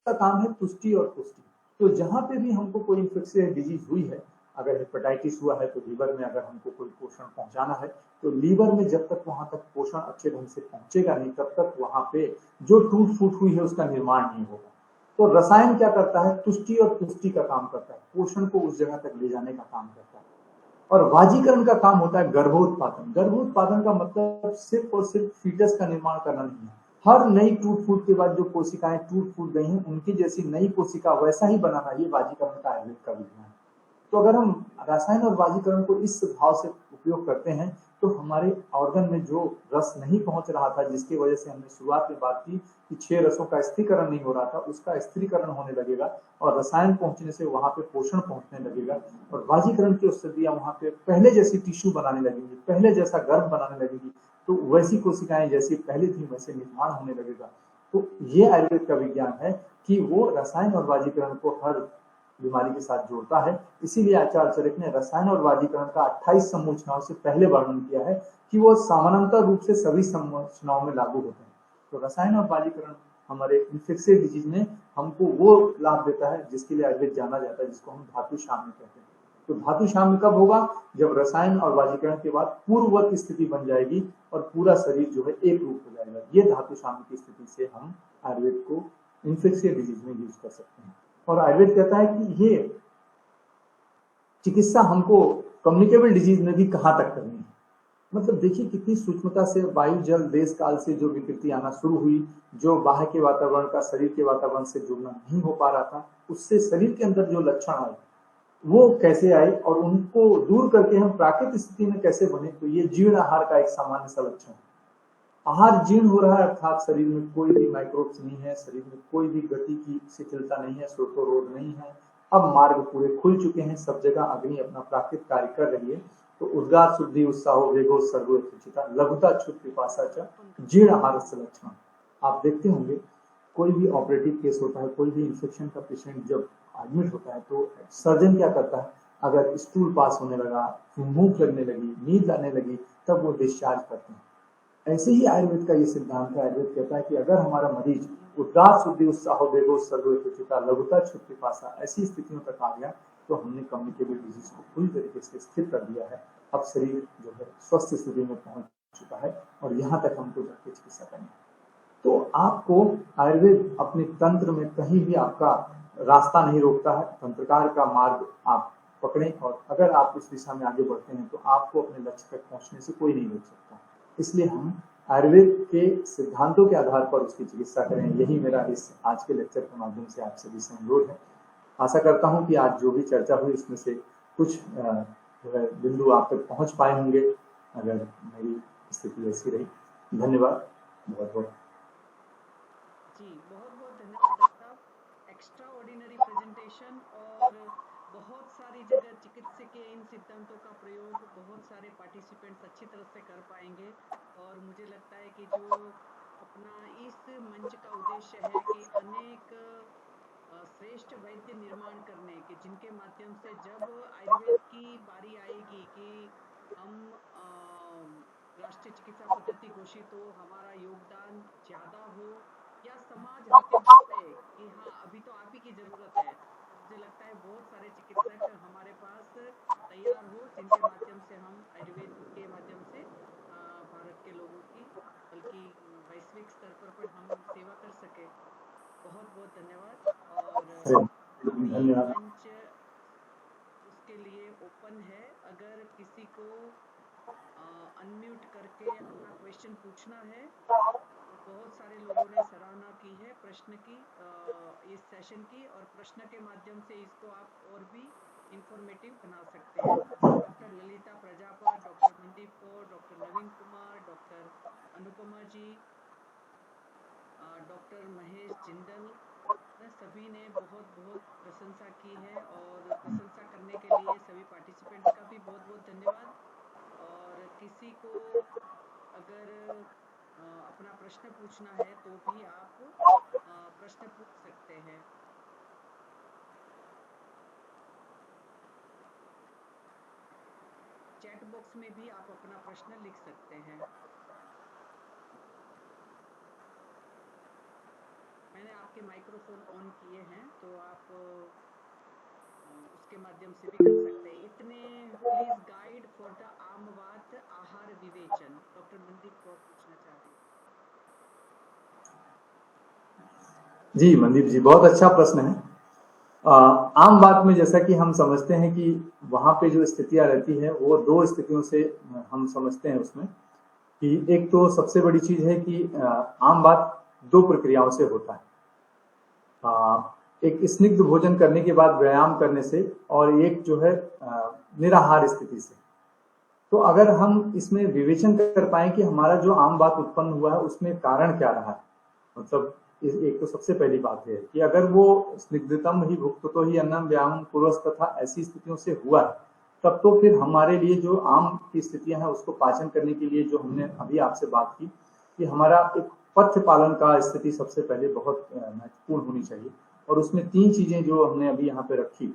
का काम है तुष्टि और पुष्टि। तो जहां पे भी हमको कोई इन्फेक्शियस डिजीज हुई है, अगर हेपेटाइटिस हुआ है तो लीवर में अगर हमको कोई पोषण पहुंचाना है तो लीवर में जब तक वहां तक पोषण अच्छे ढंग से पहुंचेगा नहीं तब तक वहां पे जो टूट फूट हुई है उसका निर्माण नहीं होगा। तो रसायन क्या करता है? तुष्टि और पुष्टि का काम करता है, पोषण को उस जगह तक ले जाने का काम करता है। और वाजीकरण का काम होता है गर्भोत्पादन। गर्भोत्पादन का मतलब सिर्फ और सिर्फ फीटस का निर्माण करना नहीं है। हर नई टूट फूट के बाद जो कोशिकाएं टूट फूट गई हैं उनकी जैसी नई कोशिका वैसा ही बनाना, ये वाजीकरण का आयुर्वेद का विज्ञान है। तो अगर हम रसायन और वाजीकरण को इस भाव से उपयोग करते हैं तो हमारे ऑर्गन में जो रस नहीं पहुंच रहा था, जिसकी वजह से हमने शुरुआत में बात की कि 6 रसों का स्थिरीकरण नहीं हो रहा था, उसका स्थिरीकरण होने लगेगा और रसायन पहुंचने से वहां पे पोषण पहुंचने लगेगा और वाजीकरण की औषधियां वहां पे पहले जैसी टिश्यू बनाने लगेंगी, पहले जैसा गर्भ बनाने लगेगी, तो वैसी कोशिकाएं जैसी पहले थी वैसे निर्माण होने लगेगा। तो ये आयुर्वेद का विज्ञान है कि वो रसायन और वाजीकरण को हर बीमारी के साथ जोड़ता है। इसीलिए आचार्य चरक ने रसायन और वाजीकरण का 28 संरचनाओं से पहले वर्णन किया है कि वो समानांतर रूप से सभी संरचनाओं में लागू होते हैं। तो रसायन और वाजीकरण हमारे इन्फेक्शियस डिजीज में हमको वो लाभ देता है जिसके लिए आयुर्वेद जाना जाता है, जिसको हम धातु शाम्य कहते हैं। तो धातु शाम्य कब होगा? जब रसायन और वाजीकरण के बाद पूर्ववत स्थिति बन जाएगी और पूरा शरीर जो है एक रूप हो जाएगा। ये धातु शाम्य की स्थिति से हम आयुर्वेद को इन्फेक्शियस डिजीज में यूज कर सकते हैं। और आयुर्वेद कहता है कि ये चिकित्सा हमको कम्युनिकेबल डिजीज में भी कहां तक करनी है। मतलब देखिए कितनी सूक्ष्मता से वायु जल देश काल से जो विकृति आना शुरू हुई, जो बाहर के वातावरण का शरीर के वातावरण से जुड़ना नहीं हो पा रहा था, उससे शरीर के अंदर जो लक्षण आए वो कैसे आए और उनको दूर करके हम प्राकृतिक स्थिति में कैसे बने। तो ये जीर्ण आहार का एक सामान्य सा लक्षण है। आहार जीर्ण हो रहा है अर्थात शरीर में कोई भी माइक्रोब्स नहीं है, शरीर में कोई भी गति की शिथिलता नहीं है, श्रोतोरोध नहीं है। अब मार्ग पूरे खुल चुके हैं, सब जगह अग्नि अपना प्राकृतिक कार्य कर रही है। तो उद्गार शुद्धि उत्साहो वेगो सर्वो सुचिता लघुता क्षुत पिपासा च जीर्ण आहार से लक्षण। आप देखते होंगे कोई भी ऑपरेटिव केस होता है, कोई भी इन्फेक्शन का पेशेंट जब एडमिट होता है तो सर्जन क्या करता है? अगर स्टूल पास होने लगा, भूख लगने लगी, नींद आने लगी, तब वो डिस्चार्ज करते हैं। ऐसे ही आयुर्वेद का ये सिद्धांत है। आयुर्वेद कहता है कि अगर हमारा मरीज उद्गार शुद्धि उत्साह वेगो सर्वोचिता लघुता क्षुत पिपासा ऐसी स्थितियों तक आ गया तो हमने कम्युनिकेबल डिजीज को पूरी तरीके से स्थिर कर दिया है। अब शरीर जो है स्वस्थ स्थिति में पहुंच चुका है और यहाँ तक हमको जाके चिकित्सा करनी है। तो आपको आयुर्वेद अपने तंत्र में कहीं भी आपका रास्ता नहीं रोकता है। तंत्रकार का मार्ग आप पकड़ें और अगर आप इस दिशा में आगे बढ़ते हैं तो आपको अपने लक्ष्य तक पहुंचने से कोई नहीं रोक सकता। इसलिए हम आयुर्वेद के सिद्धांतों के आधार पर उसकी चिकित्सा करें। यही मेरा इस आज के लेक्चर के माध्यम से आप सभी से अनुरोध है। आशा करता हूं कि आज जो भी चर्चा हुई उसमें से कुछ जो है बिंदु आप तक पहुंच पाए होंगे, अगर मेरी स्थिति ऐसी रही। धन्यवाद बहुत बहुत। जी बहुत बहुत धन्यवाद डॉक्टर साहब, एक्स्ट्रा ऑर्डिनरी प्रेजेंटेशन और बहुत सारी जगह चिकित्सकीय इन सिद्धांतों का प्रयोग बहुत सारे पार्टिसिपेंट्स अच्छी तरह से कर पाएंगे। और मुझे लगता है कि जो अपना इस मंच का उद्देश्य है कि अनेक श्रेष्ठ वैद्य निर्माण करने के, जिनके माध्यम से जब आयुर्वेद की बारी आएगी कि हम राष्ट्रीय चिकित्सा पद्धति घोषित हो, हमारा योगदान ज़्यादा हो या समाज हल्के बढ़े कि हाँ अभी तो आप ही की ज़रूरत है, मुझे लगता है बहुत सारे चिकित्सक हमारे पास तैयार हो, जिनके माध्यम से हम आयुर्वेद के माध्यम से भारत के लोगों की बल्कि वैश्विक स्तर पर हम सेवा कर सके। बहुत बहुत धन्यवाद। और धन्यवाद। मंच उसके लिए ओपन है, अगर किसी को अनम्यूट करके अपना क्वेश्चन पूछना है। बहुत सारे लोगों ने सराहना की है प्रश्न की, इस सेशन की, और प्रश्न के माध्यम से इसको आप और भी इंफॉर्मेटिव बना सकते हैं। Doctor Lalita Prajapat, doctor Mandeep Kaur, doctor Naveen Kumar, doctor Anupama ji, doctor Mahesh Jindal, सभी ने बहुत बहुत प्रशंसा की है। और प्रशंसा करने के लिए सभी पार्टिसिपेंट्स का भी बहुत बहुत धन्यवाद। और किसी को अगर अपना प्रश्न पूछना है तो भी आप प्रश्न पूछ सकते हैं। चैट बॉक्स में भी आप अपना प्रश्न लिख सकते हैं। मैंने आपके माइक्रोफोन ऑन किए हैं तो आप उसके माध्यम से भी कर सकते हैं। इतने प्लीज गाइड फॉर द आमवात आहार विवेचन, डॉक्टर मनदीप कौर पूछना चाहती हैं। जी मनदीप जी, बहुत अच्छा प्रश्न है। आम बात में जैसा कि हम समझते हैं कि वहां पे जो स्थितियां रहती है वो दो स्थितियों से हम समझते हैं उसमें कि एक तो सबसे बड़ी चीज है कि आम बात दो प्रक्रियाओं से होता है। एक स्निग्ध भोजन करने के बाद व्यायाम करने से, और एक जो है निराहार स्थिति से। तो अगर हम इसमें विवेचन कर पाए कि हमारा जो आम बात उत्पन्न हुआ है उसमें कारण क्या रहा है, मतलब एक तो सबसे पहली बात है कि अगर वो स्निग्धतम ही भुक्तो ही अन्नम व्यायाम पूर्वस तथा ऐसी स्थितियों से हुआ है, तब तो फिर हमारे लिए जो आम की स्थितियां हैं उसको पाचन करने के लिए जो हमने अभी आपसे बात की कि हमारा एक पथ्य पालन का स्थिति सबसे पहले बहुत महत्वपूर्ण होनी चाहिए। और उसमें तीन चीजें जो हमने अभी यहाँ पे रखी,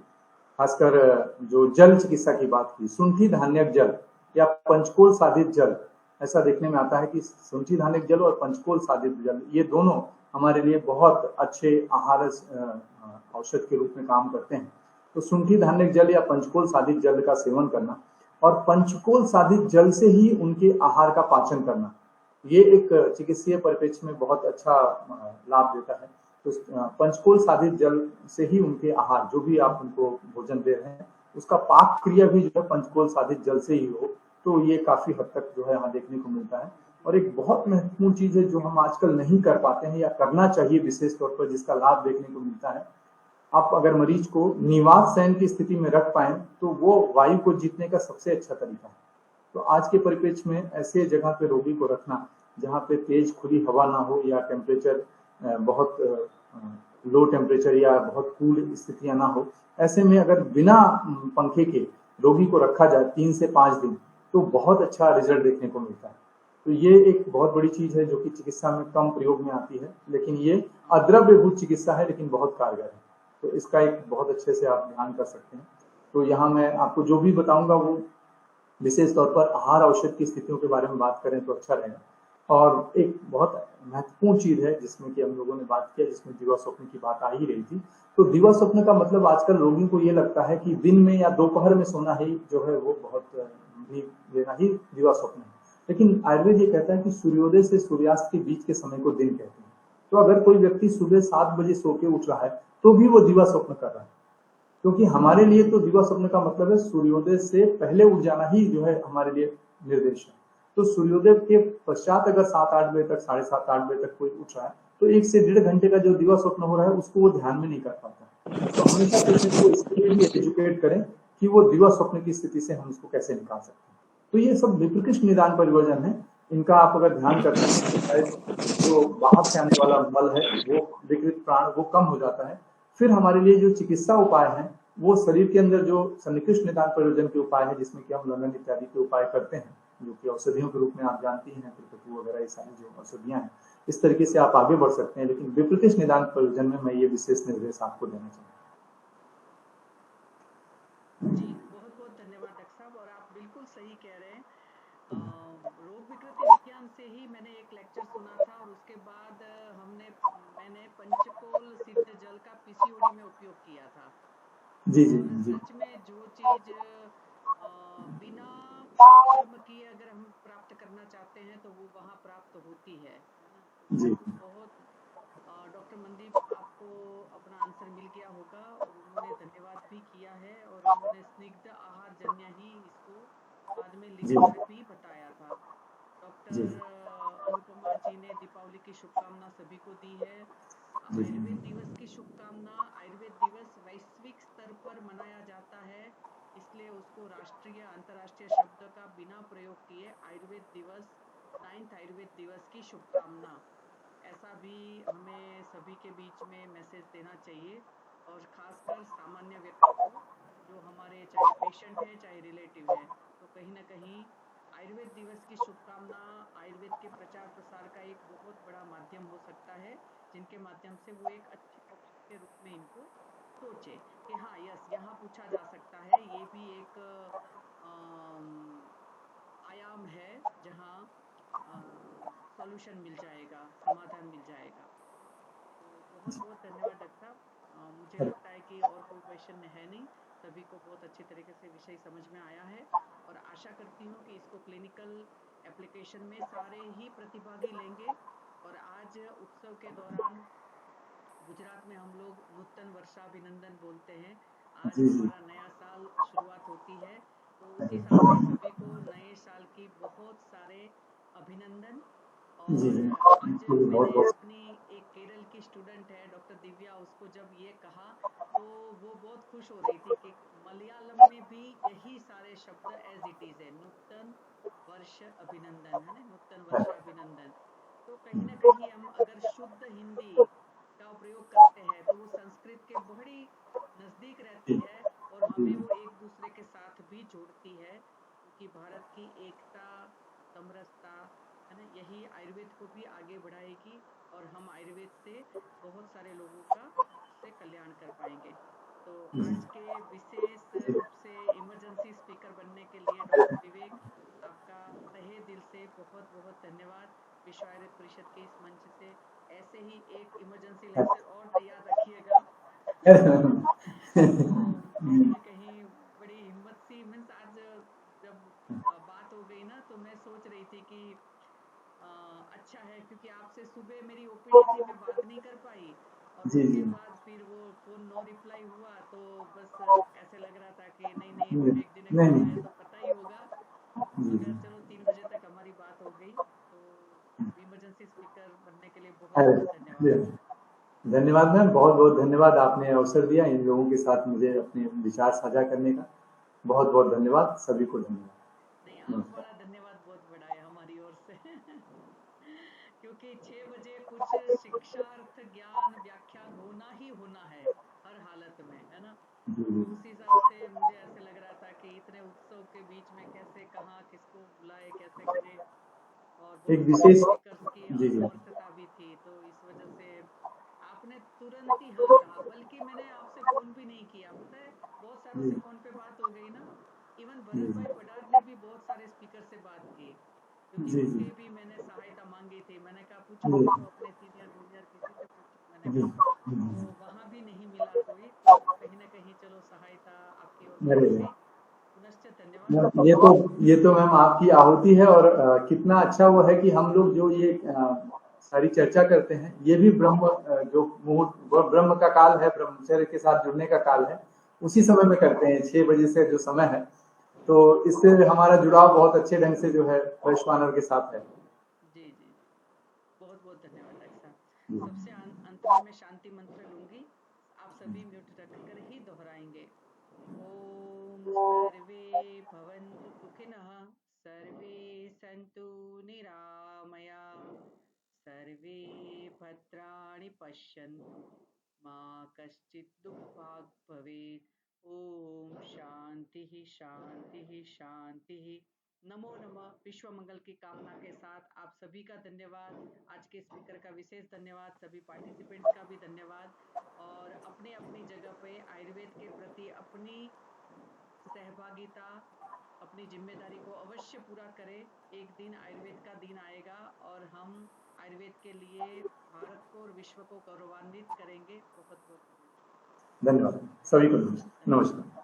खासकर जो जल चिकित्सा की बात की, शुंठी धान्यक जल या पंचकोल साधित जल, ऐसा देखने में आता है कि शुंठी धान्यक जल और पंचकोल साधित जल ये दोनों हमारे लिए बहुत अच्छे आहार औषध के रूप में काम करते हैं। तो शुंठी धान्यक जल या पंचकोल साधित जल का सेवन करना और पंचकोल साधित जल से ही उनके आहार का पाचन करना, ये एक चिकित्सीय परिप्रेक्ष्य में बहुत अच्छा लाभ देता है। तो पंचकोल साधित जल से ही उनके आहार, जो भी आप उनको भोजन दे रहे हैं, उसका पाक क्रिया भी जो है पंचकोल साधित जल से ही हो, तो ये काफी हद तक जो है यहाँ देखने को मिलता है। और एक बहुत महत्वपूर्ण चीज है जो हम आजकल नहीं कर पाते हैं या करना चाहिए विशेष तौर पर, जिसका लाभ देखने को मिलता है, आप अगर मरीज को निवात शयन की स्थिति में रख पाए तो वो वायु को जीतने का सबसे अच्छा तरीका है। तो आज के परिप्रेक्ष्य में ऐसे जगह पे रोगी को रखना जहाँ पे तेज खुली हवा ना हो या टेम्परेचर बहुत लो टेम्परेचर या बहुत कूल स्थितियां ना हो, ऐसे में अगर बिना पंखे के रोगी को रखा जाए 3 से 5 दिन तो बहुत अच्छा रिजल्ट देखने को मिलता है। तो ये एक बहुत बड़ी चीज है जो कि चिकित्सा में कम प्रयोग में आती है, लेकिन ये अद्रव्यभूत चिकित्सा है लेकिन बहुत कारगर है। तो इसका एक बहुत अच्छे से आप ध्यान कर सकते हैं। तो यहाँ मैं आपको जो भी बताऊंगा वो विशेष तौर पर आहार औषध की स्थितियों के बारे में बात करें तो अच्छा रहेगा। और एक बहुत महत्वपूर्ण चीज है जिसमें कि हम लोगों ने बात किया, जिसमें दिवा स्वप्न की बात आ ही रही थी। तो दिवा स्वप्न का मतलब आजकल रोगियों को ये लगता है कि दिन में या दोपहर में सोना ही जो है वो बहुत लेना ही दिवा स्वप्न है, लेकिन आयुर्वेद ये कहता है कि सूर्योदय से सूर्यास्त के बीच के समय को दिन कहते हैं। तो अगर कोई व्यक्ति सुबह 7 बजे सो के उठ रहा है तो भी वो दिवा स्वप्न कर रहा है, क्योंकि हमारे लिए तो दिवा स्वप्न का मतलब है सूर्योदय से पहले उठ जाना ही जो है हमारे लिए निर्देश है। तो सूर्योदय के पश्चात अगर 7-8 बजे तक, 7:30-8 बजे तक कोई उठ रहा है तो 1 से 1.5 घंटे का जो दिवा स्वप्न हो रहा है उसको वो ध्यान में नहीं कर पाता। तो हमेशा पेशेंट को इसके लिए एजुकेट करें कि वो दिवा स्वप्न की स्थिति से हम इसको कैसे निकाल सकते हैं। तो ये सब विप्रकृष्ट निदान परिवर्जन है, इनका आप अगर ध्यान करते हैं तो शायद जो बाहर से आने वाला मल है वो विकृत प्राण वो कम हो जाता है। फिर हमारे लिए जो चिकित्सा उपाय हैं वो शरीर के अंदर जो सन्निकृष्ट निदान प्रयोजन के उपाय है, जिसमें कि हम लंदन इत्यादि के उपाय करते हैं, जो कि औषधियों के रूप में आप जानती हैं, त्रिकटु वगैरह ये सारी जो औषधियां हैं, इस तरीके से आप आगे बढ़ सकते हैं। लेकिन विप्रतिष्ठ निदान प्रयोजन में मैं ये विशेष निर्देश आपको देना चाहूँगा। जी, बहुत बहुत धन्यवाद डॉक्टर साहब। और आप बिल्कुल सही कह रहे हैं। रोग विकृति विज्ञान से ही मैंने एक लेक्चर सुना था, और उसके बाद मैंने पंचकोल सिद्ध जल का पीसीओडी में उपयोग किया था। जी जी और जी सच में जो चीज बिना कर्म किए अगर हम प्राप्त करना चाहते हैं तो वो वहाँ प्राप्त होती है ना। जी बहुत डॉक्टर मनदीप, आपको अपना आंसर मिल गया होगा, और उन्होंने धन्यवाद भी किया है, और उन्होंने स्निग्ध आहार जन्य ही इसको बाद में जी लिखकर भी बताया था। जी डॉक्टर अनुपमा जी ने दीपावली की शुभकामना सभी को दी है। जी आयुर्वेद जी दिवस की शुभकामना। आयुर्वेद दिवस वैश्विक स्तर पर मनाया जाता है, इसलिए उसको राष्ट्रीय अंतर्राष्ट्रीय शब्द का बिना प्रयोग किए आयुर्वेद दिवस, 9th आयुर्वेद दिवस की शुभकामना, ऐसा भी हमें सभी के बीच में मैसेज देना चाहिए। और खासकर सामान्य व्यक्ति को, जो हमारे चाहे पेशेंट है चाहे रिलेटिव है, तो कहीं ना कहीं आयुर्वेद दिवस की शुभकामना आयुर्वेद के प्रचार प्रसार का एक बहुत बड़ा माध्यम हो सकता है, जिनके माध्यम से वो एक अच्छे ऑप्शन के रूप में इनको सोचे कि हाँ यस, यहाँ पूछा जा सकता है, ये भी एक आयाम है जहाँ सॉल्यूशन मिल जाएगा, समाधान मिल जाएगा। तो बहुत बहुत धन्यवाद डॉक्टर साहब। मुझे लगता है कि और कोई क्वेश्चन है नहीं, सभी को बहुत अच्छी तरीके से विषय समझ में आया है, और आशा करती हूँ कि इसको क्लिनिकल एप्लीकेशन में सारे ही प्रतिभागी लेंगे। और आज उत्सव के दौरान गुजरात में हम लोग नूतन वर्षाभिनंदन बोलते हैं। आज जी जी हमारा नया साल शुरुआत होती है, तो उस हिसाब से सभी को नए साल की बहुत सारे अभिनंदन। जी और जी आज बहुत मैंने बहुत अपनी एक केरल की स्टूडेंट है डॉक्टर दिव्या, उसको जब ये कहा तो वो बहुत खुश हो रही थी कि मलयालम में भी यही सारे शब्द एज इट इज है, नूतन वर्ष अभिनंदन, है ना, नूतन वर्षाभिनंदन। तो कहीं ना कहीं हम अगर शुद्ध हिंदी का प्रयोग करते हैं तो वो संस्कृत के बड़ी नजदीक रहती है, और हमें वो एक दूसरे के साथ भी जोड़ती है, क्योंकि भारत की एकता, समरसता, है ना, यही आयुर्वेद को भी आगे बढ़ाएगी, और हम आयुर्वेद से बहुत सारे लोगों का उससे कल्याण कर पाएंगे। तो आज के विशेष रूप से इमरजेंसी स्पीकर बनने के लिए डॉक्टर विवेक, आपका तहे दिल से बहुत बहुत धन्यवाद। विश्व आयुर्वेद परिषद के इस मंच से ऐसे ही एक इमरजेंसी लेक्चर और तैयार रखिएगा। तो कहीं ना कहीं बड़ी हिम्मत सी, मीन्स आज जब बात हो गई ना, तो मैं सोच रही थी कि अच्छा है, क्योंकि आपसे सुबह मेरी ओपीडी थी, मैं बात नहीं कर पाई, और जी उसके जी बाद फिर वो फोन नो रिप्लाई हुआ, तो बस ऐसे लग रहा था कि नहीं नहीं, नहीं विवेक जी ने नहीं कहा है नहीं, तो पता ही होगा। जी मगर जी चलो 3 बजे तक हमारी बात हो गई। तो इमरजेंसी स्पीकर बनने के लिए बहुत अरे बहुत धन्यवाद। धन्यवाद मैम, बहुत बहुत धन्यवाद, आपने अवसर दिया इन लोगों के साथ मुझे अपने विचार साझा करने का। बहुत बहुत धन्यवाद, सभी को नहीं, धन्यवाद। आप नमस्कार। वाला धन्यवाद बहुत बड़ा है हमारी ओर से। क्योंकि 6 बजे कुछ शिक्षार्थ ज्ञान व्याख्यान होना ही होना है, हर हालत में, है ना। जी तो जी उस हिसाब से मुझे ऐसे लग रहा था कि इतने उत्सव के बीच में कैसे, कहाँ, किसको बुलाए, कैसे करें, और एक बहुत सारे विशेष स्पीकर्स की जी जी असमर्थता भी थी, तो इस वजह से आपने तुरंत ही हाँ कहा, बल्कि मैंने आपसे फोन भी नहीं किया, पता है, बहुत सारों जी से फोन पे बात हो गई ना। इवन जी भरत भाई जी पडार ने भी बहुत सारे स्पीकर से बात की, क्योंकि जी जी उनके भी मैंने सहायता मांगी थी। मैंने कहा पूछो जी पूछो, अपने सीनियर जूनियर किसी से पूछो, मैंने जी कहा। तो जी। वहां भी नहीं मिला कोई, तो कहीं ना कहीं चलो सहायता आपकी ओर से अरे मिल गई। पुनश्च धन्यवाद। मैम, ये तो मैम आपकी आहुति है, और कितना अच्छा वो है कि हम लोग जो ये सारी चर्चा करते हैं, ये भी ब्रह्म जो मुहूर्त, वो ब्रह्म का काल है, ब्रह्मचर्य के साथ जुड़ने का काल है, उसी समय में करते हैं, 6 बजे से जो समय है। तो इससे हमारा जुड़ाव बहुत अच्छे ढंग से जो है वैश्वानर के साथ है। जी जी जी, बहुत बहुत धन्यवाद डॉक्टर साहब। जी सबसे अंत में मैं शांति मंत्र लूंगी, आप सभी म्यूट रखकर ही दोहराएंगे। ओम सर्वे भवन्तु सुखिनः, सर्वे सन्तु निरामया, सर्वे भद्राणि पश्यन्तु, मा कश्चित् दुःखभाग् भवेत्। ओम शांति शांति शांति। नमो नमः। विश्व मंगल की कामना के साथ आप सभी का धन्यवाद। आज के स्पीकर का विशेष धन्यवाद। सभी पार्टिसिपेंट्स का भी धन्यवाद। और अपने अपनी जगह पे आयुर्वेद के प्रति अपनी सहभागिता, अपनी जिम्मेदारी को अवश्य पूरा करें। एक दिन आयुर्वेद का दिन आएगा और हम आयुर्वेद के लिए भारत को और विश्व को गौरवान्वित करेंगे। बहुत बहुत धन्यवाद। धन्यवाद सभी को। नमस्कार।